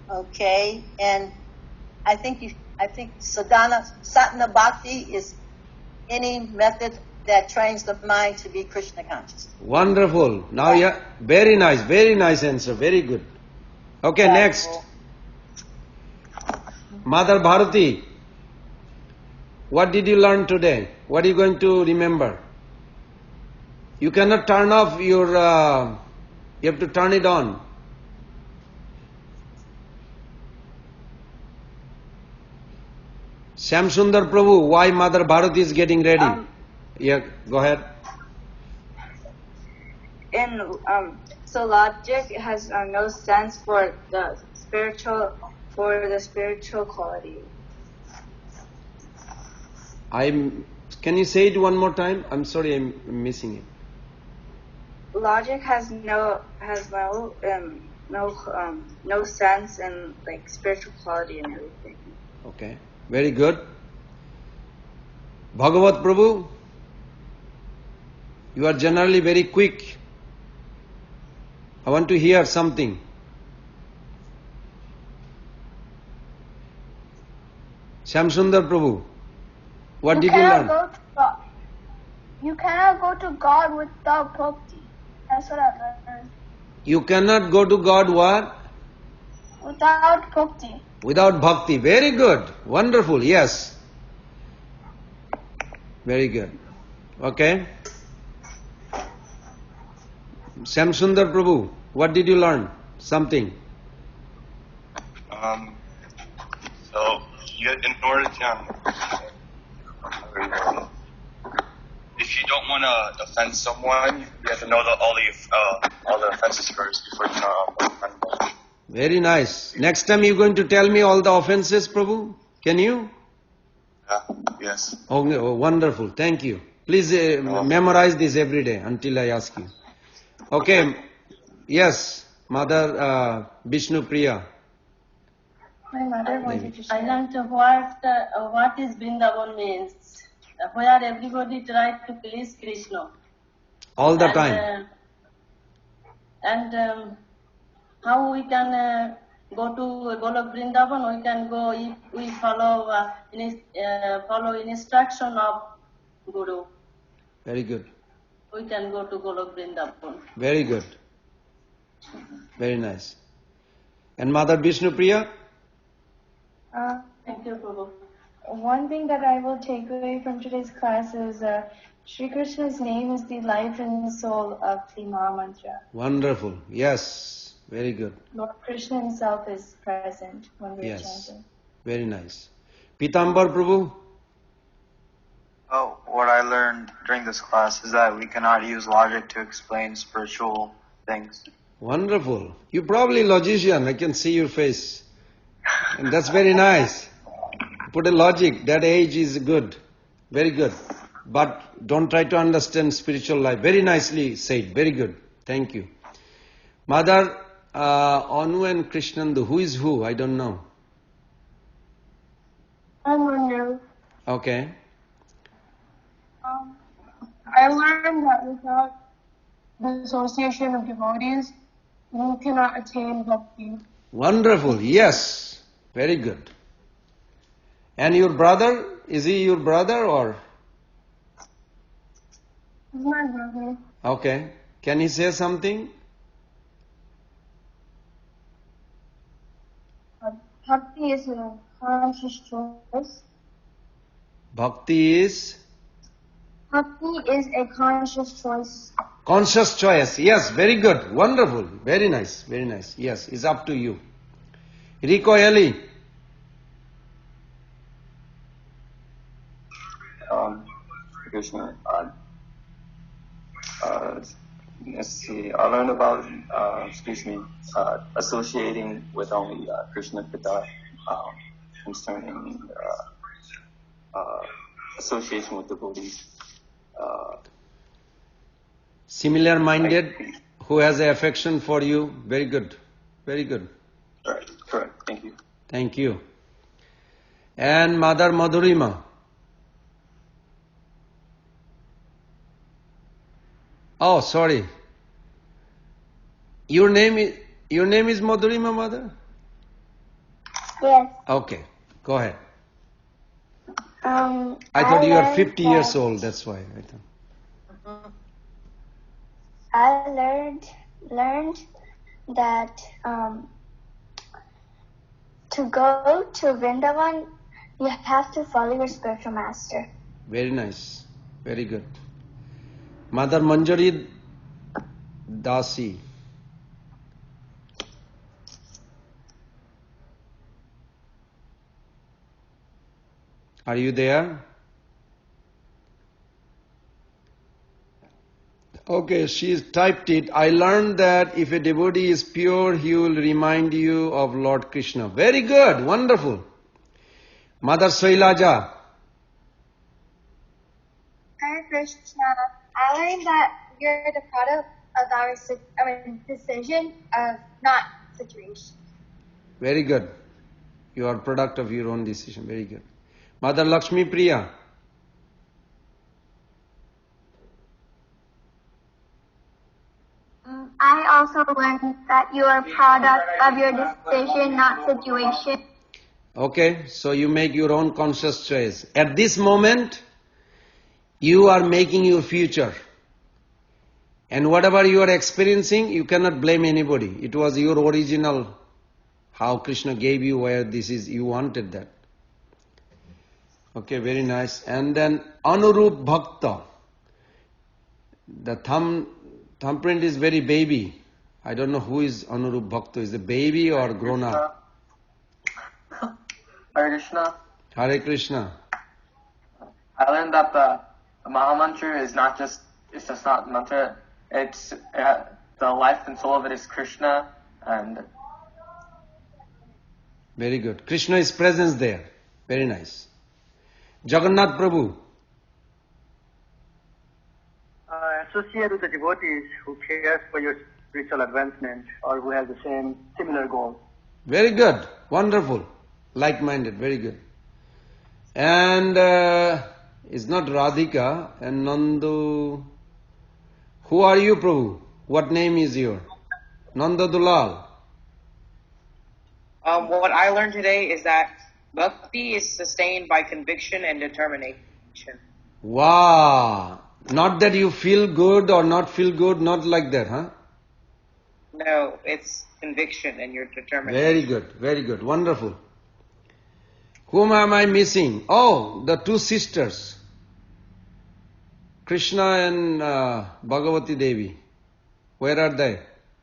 Okay, and I think Sadhana Bhakti is any method that trains the mind to be Krishna conscious. Wonderful. Now, yeah, very nice answer. Very good. Okay, next. Mother Bharati, what did you learn today? What are you going to remember? You cannot turn off your, you have to turn it on. Shamsundar Prabhu, why Mother Bharati is getting ready? Yeah, go ahead. So logic has no sense for the spiritual quality. Can you say it one more time? I'm sorry, I'm missing it. Logic has no sense in like spiritual quality and everything. Okay, very good. Bhagavat Prabhu, you are generally very quick. I want to hear something. Shamsundar Prabhu, what did you learn? You cannot go to God without bhakti. That's what I learned. You cannot go to God what? Without bhakti. Without bhakti. Very good. Wonderful. Yes. Very good. Okay. Shamsundar Prabhu, what did you learn? Something. So, in order to, if you don't want to offend someone, you have to know all the offenses first before you offend them. Very nice. Next time you're going to tell me all the offenses, Prabhu? Can you? Yes. Oh, wonderful. Thank you. Please memorize this every day until I ask you. Okay. Yes, Mother Vishnu Priya. My mother wanted to share. I learned what is Vrindavan means, where everybody tries to please Krishna. All the time. And how we can go to Golok Vrindavan, we can go if we follow instruction of Guru. Very good. We can go to Golok Vrindavan. Very good. Very nice. And Mother Vishnu Priya? Thank you, Prabhu. One thing that I will take away from today's class is Sri Krishna's name is the life and soul of the Maha Mantra. Wonderful. Yes. Very good. Lord Krishna himself is present when we are Yes. chanting. Very nice. Pitambar Prabhu? Oh, what I learned during this class is that we cannot use logic to explain spiritual things. Wonderful. You're probably logician. I can see your face. And that's very nice. Put a logic. That age is good. Very good. But don't try to understand spiritual life. Very nicely said. Very good. Thank you. Mother, Anu and Krishnandu, who is who? I don't know. I don't know. Okay. I learned that without the association of devotees, you cannot attain bhakti. Wonderful. Yes. Very good. And your brother? Is he your brother or? He's my brother. Okay. Can he say something? Bhakti is a conscious choice. Bhakti is? Bhakti is a conscious choice. Conscious choice. Yes, very good. Wonderful. Very nice. Very nice. Yes, it's up to you. Rico Eli. Krishna, let's see, I learned about, associating with only Krishna Pita concerning association with devotees. Similar minded, who has an affection for you. Very good. Very good. Correct. Thank you. Thank you. And Mother Madhurima. Oh, sorry. Your name is Madhurima, Mother? Yes. Okay. Go ahead. I I thought you were learned 50 years that- old. That's why. I thought. I learned that to go to Vrindavan, you have to follow your spiritual master. Very nice. Very good. Mother Manjari Dasi. Are you there? Okay, she's typed it. I learned that if a devotee is pure, he will remind you of Lord Krishna. Very good, wonderful. Mother Sailaja. Hare Krishna, I learned that you're the product of our decision of not situation. Very good. You are product of your own decision. Very good. Mother Lakshmi Priya. I also learned that you are a product of your decision, not situation. Okay, so you make your own conscious choice. At this moment, you are making your future. And whatever you are experiencing, you cannot blame anybody. It was your original, how Krishna gave you where this is, you wanted that. Okay, very nice. And then Anurup Bhakta. The thumbprint is very baby. I don't know who is Anurup Bhakta. Is it baby or grown up? Hare Krishna. Hare Krishna. I learned that the Mahamantra is not just, it's just not mantra, it's the life and soul of it is Krishna, and very good. Krishna is present there. Very nice. Jagannath Prabhu. Associate with the devotees who care for your spiritual advancement or who have the similar goals. Very good. Wonderful. Like-minded. Very good. And it's not Radhika and Nandu. Who are you, Prabhu? What name is your? Nanda Dulal. What I learned today is that bhakti is sustained by conviction and determination. Wow. Not that you feel good or not feel good, not like that, huh? No, it's conviction and your determination. Very good, very good, wonderful. Whom am I missing? Oh, the two sisters. Krishna and Bhagavati Devi. Where are they?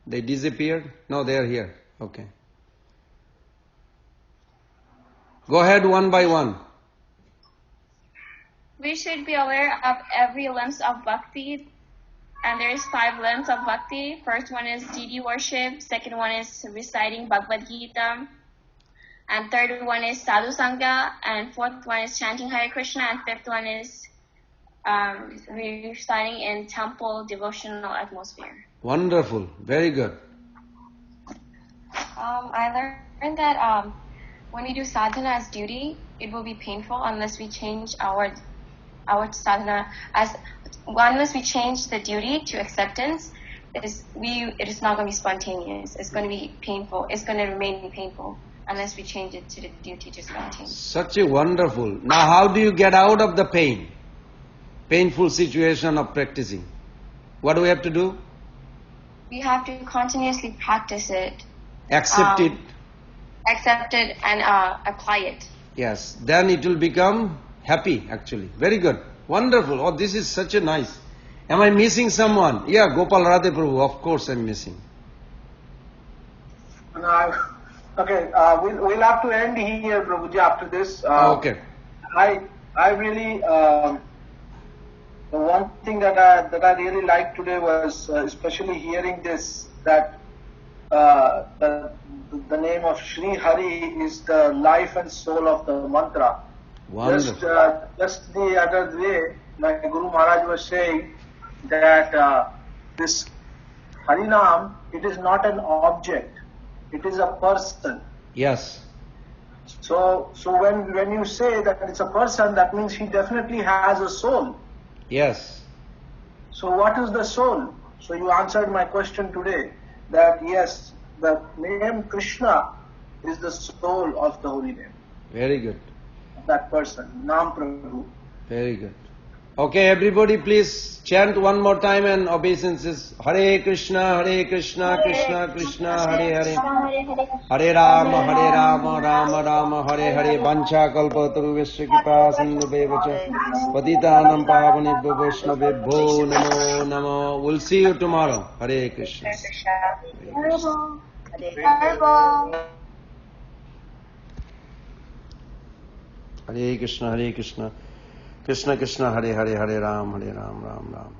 They disappeared? No, they are here. Okay. Go ahead one by one. We should be aware of every glimpse of bhakti And there is 5 limbs of bhakti. First one is deity worship. Second one is reciting Bhagavad Gita. And third one is sadhu sangha. And fourth one is chanting Hare Krishna. And fifth one is reciting in temple devotional atmosphere. Wonderful. Very good. I learned that when we do sadhana as duty, it will be painful unless we change our sadhana unless we change the duty to acceptance. It is not going to be spontaneous. It's going to be painful. It's going to remain painful unless we change it to the duty to spontaneous. Such a wonderful. Now how do you get out of the painful situation of practicing? What do we have to do? We have to continuously practice it. Accept it. Accept it and apply it. Yes. Then it will become happy actually. Very good. Wonderful. Oh, this is such a nice. Am I missing someone? Yeah, Gopal Radhe Prabhu. Of course I'm missing. Okay, we'll have to end here, Prabhuji, after this. Okay. I really, the one thing that I really liked today was especially hearing this, that the name of Sri Hari is the life and soul of the mantra. Wonderful. Just the other day, my Guru Maharaj was saying that this Harinam, it is not an object, it is a person. Yes. So when you say that it's a person, that means he definitely has a soul. Yes. So what is the soul? So you answered my question today, that yes, the name Krishna is the soul of the holy name. Very good. That person, Nam Prabhu. Very good. Okay, everybody please chant one more time and obeisances. Hare Krishna, Krishna Krishna, Hare Hare. Hare Rama, Rama Rama, Hare Hare. Vancha kalpataru vishya kripa sindhu bevacha. Patitanam pavanebhyo vaishnavebhyo namo namo. We'll see you tomorrow. Hare Krishna. Hare Krishna, Krishna Krishna, Hare Hare, Hare Ram, Ram Ram.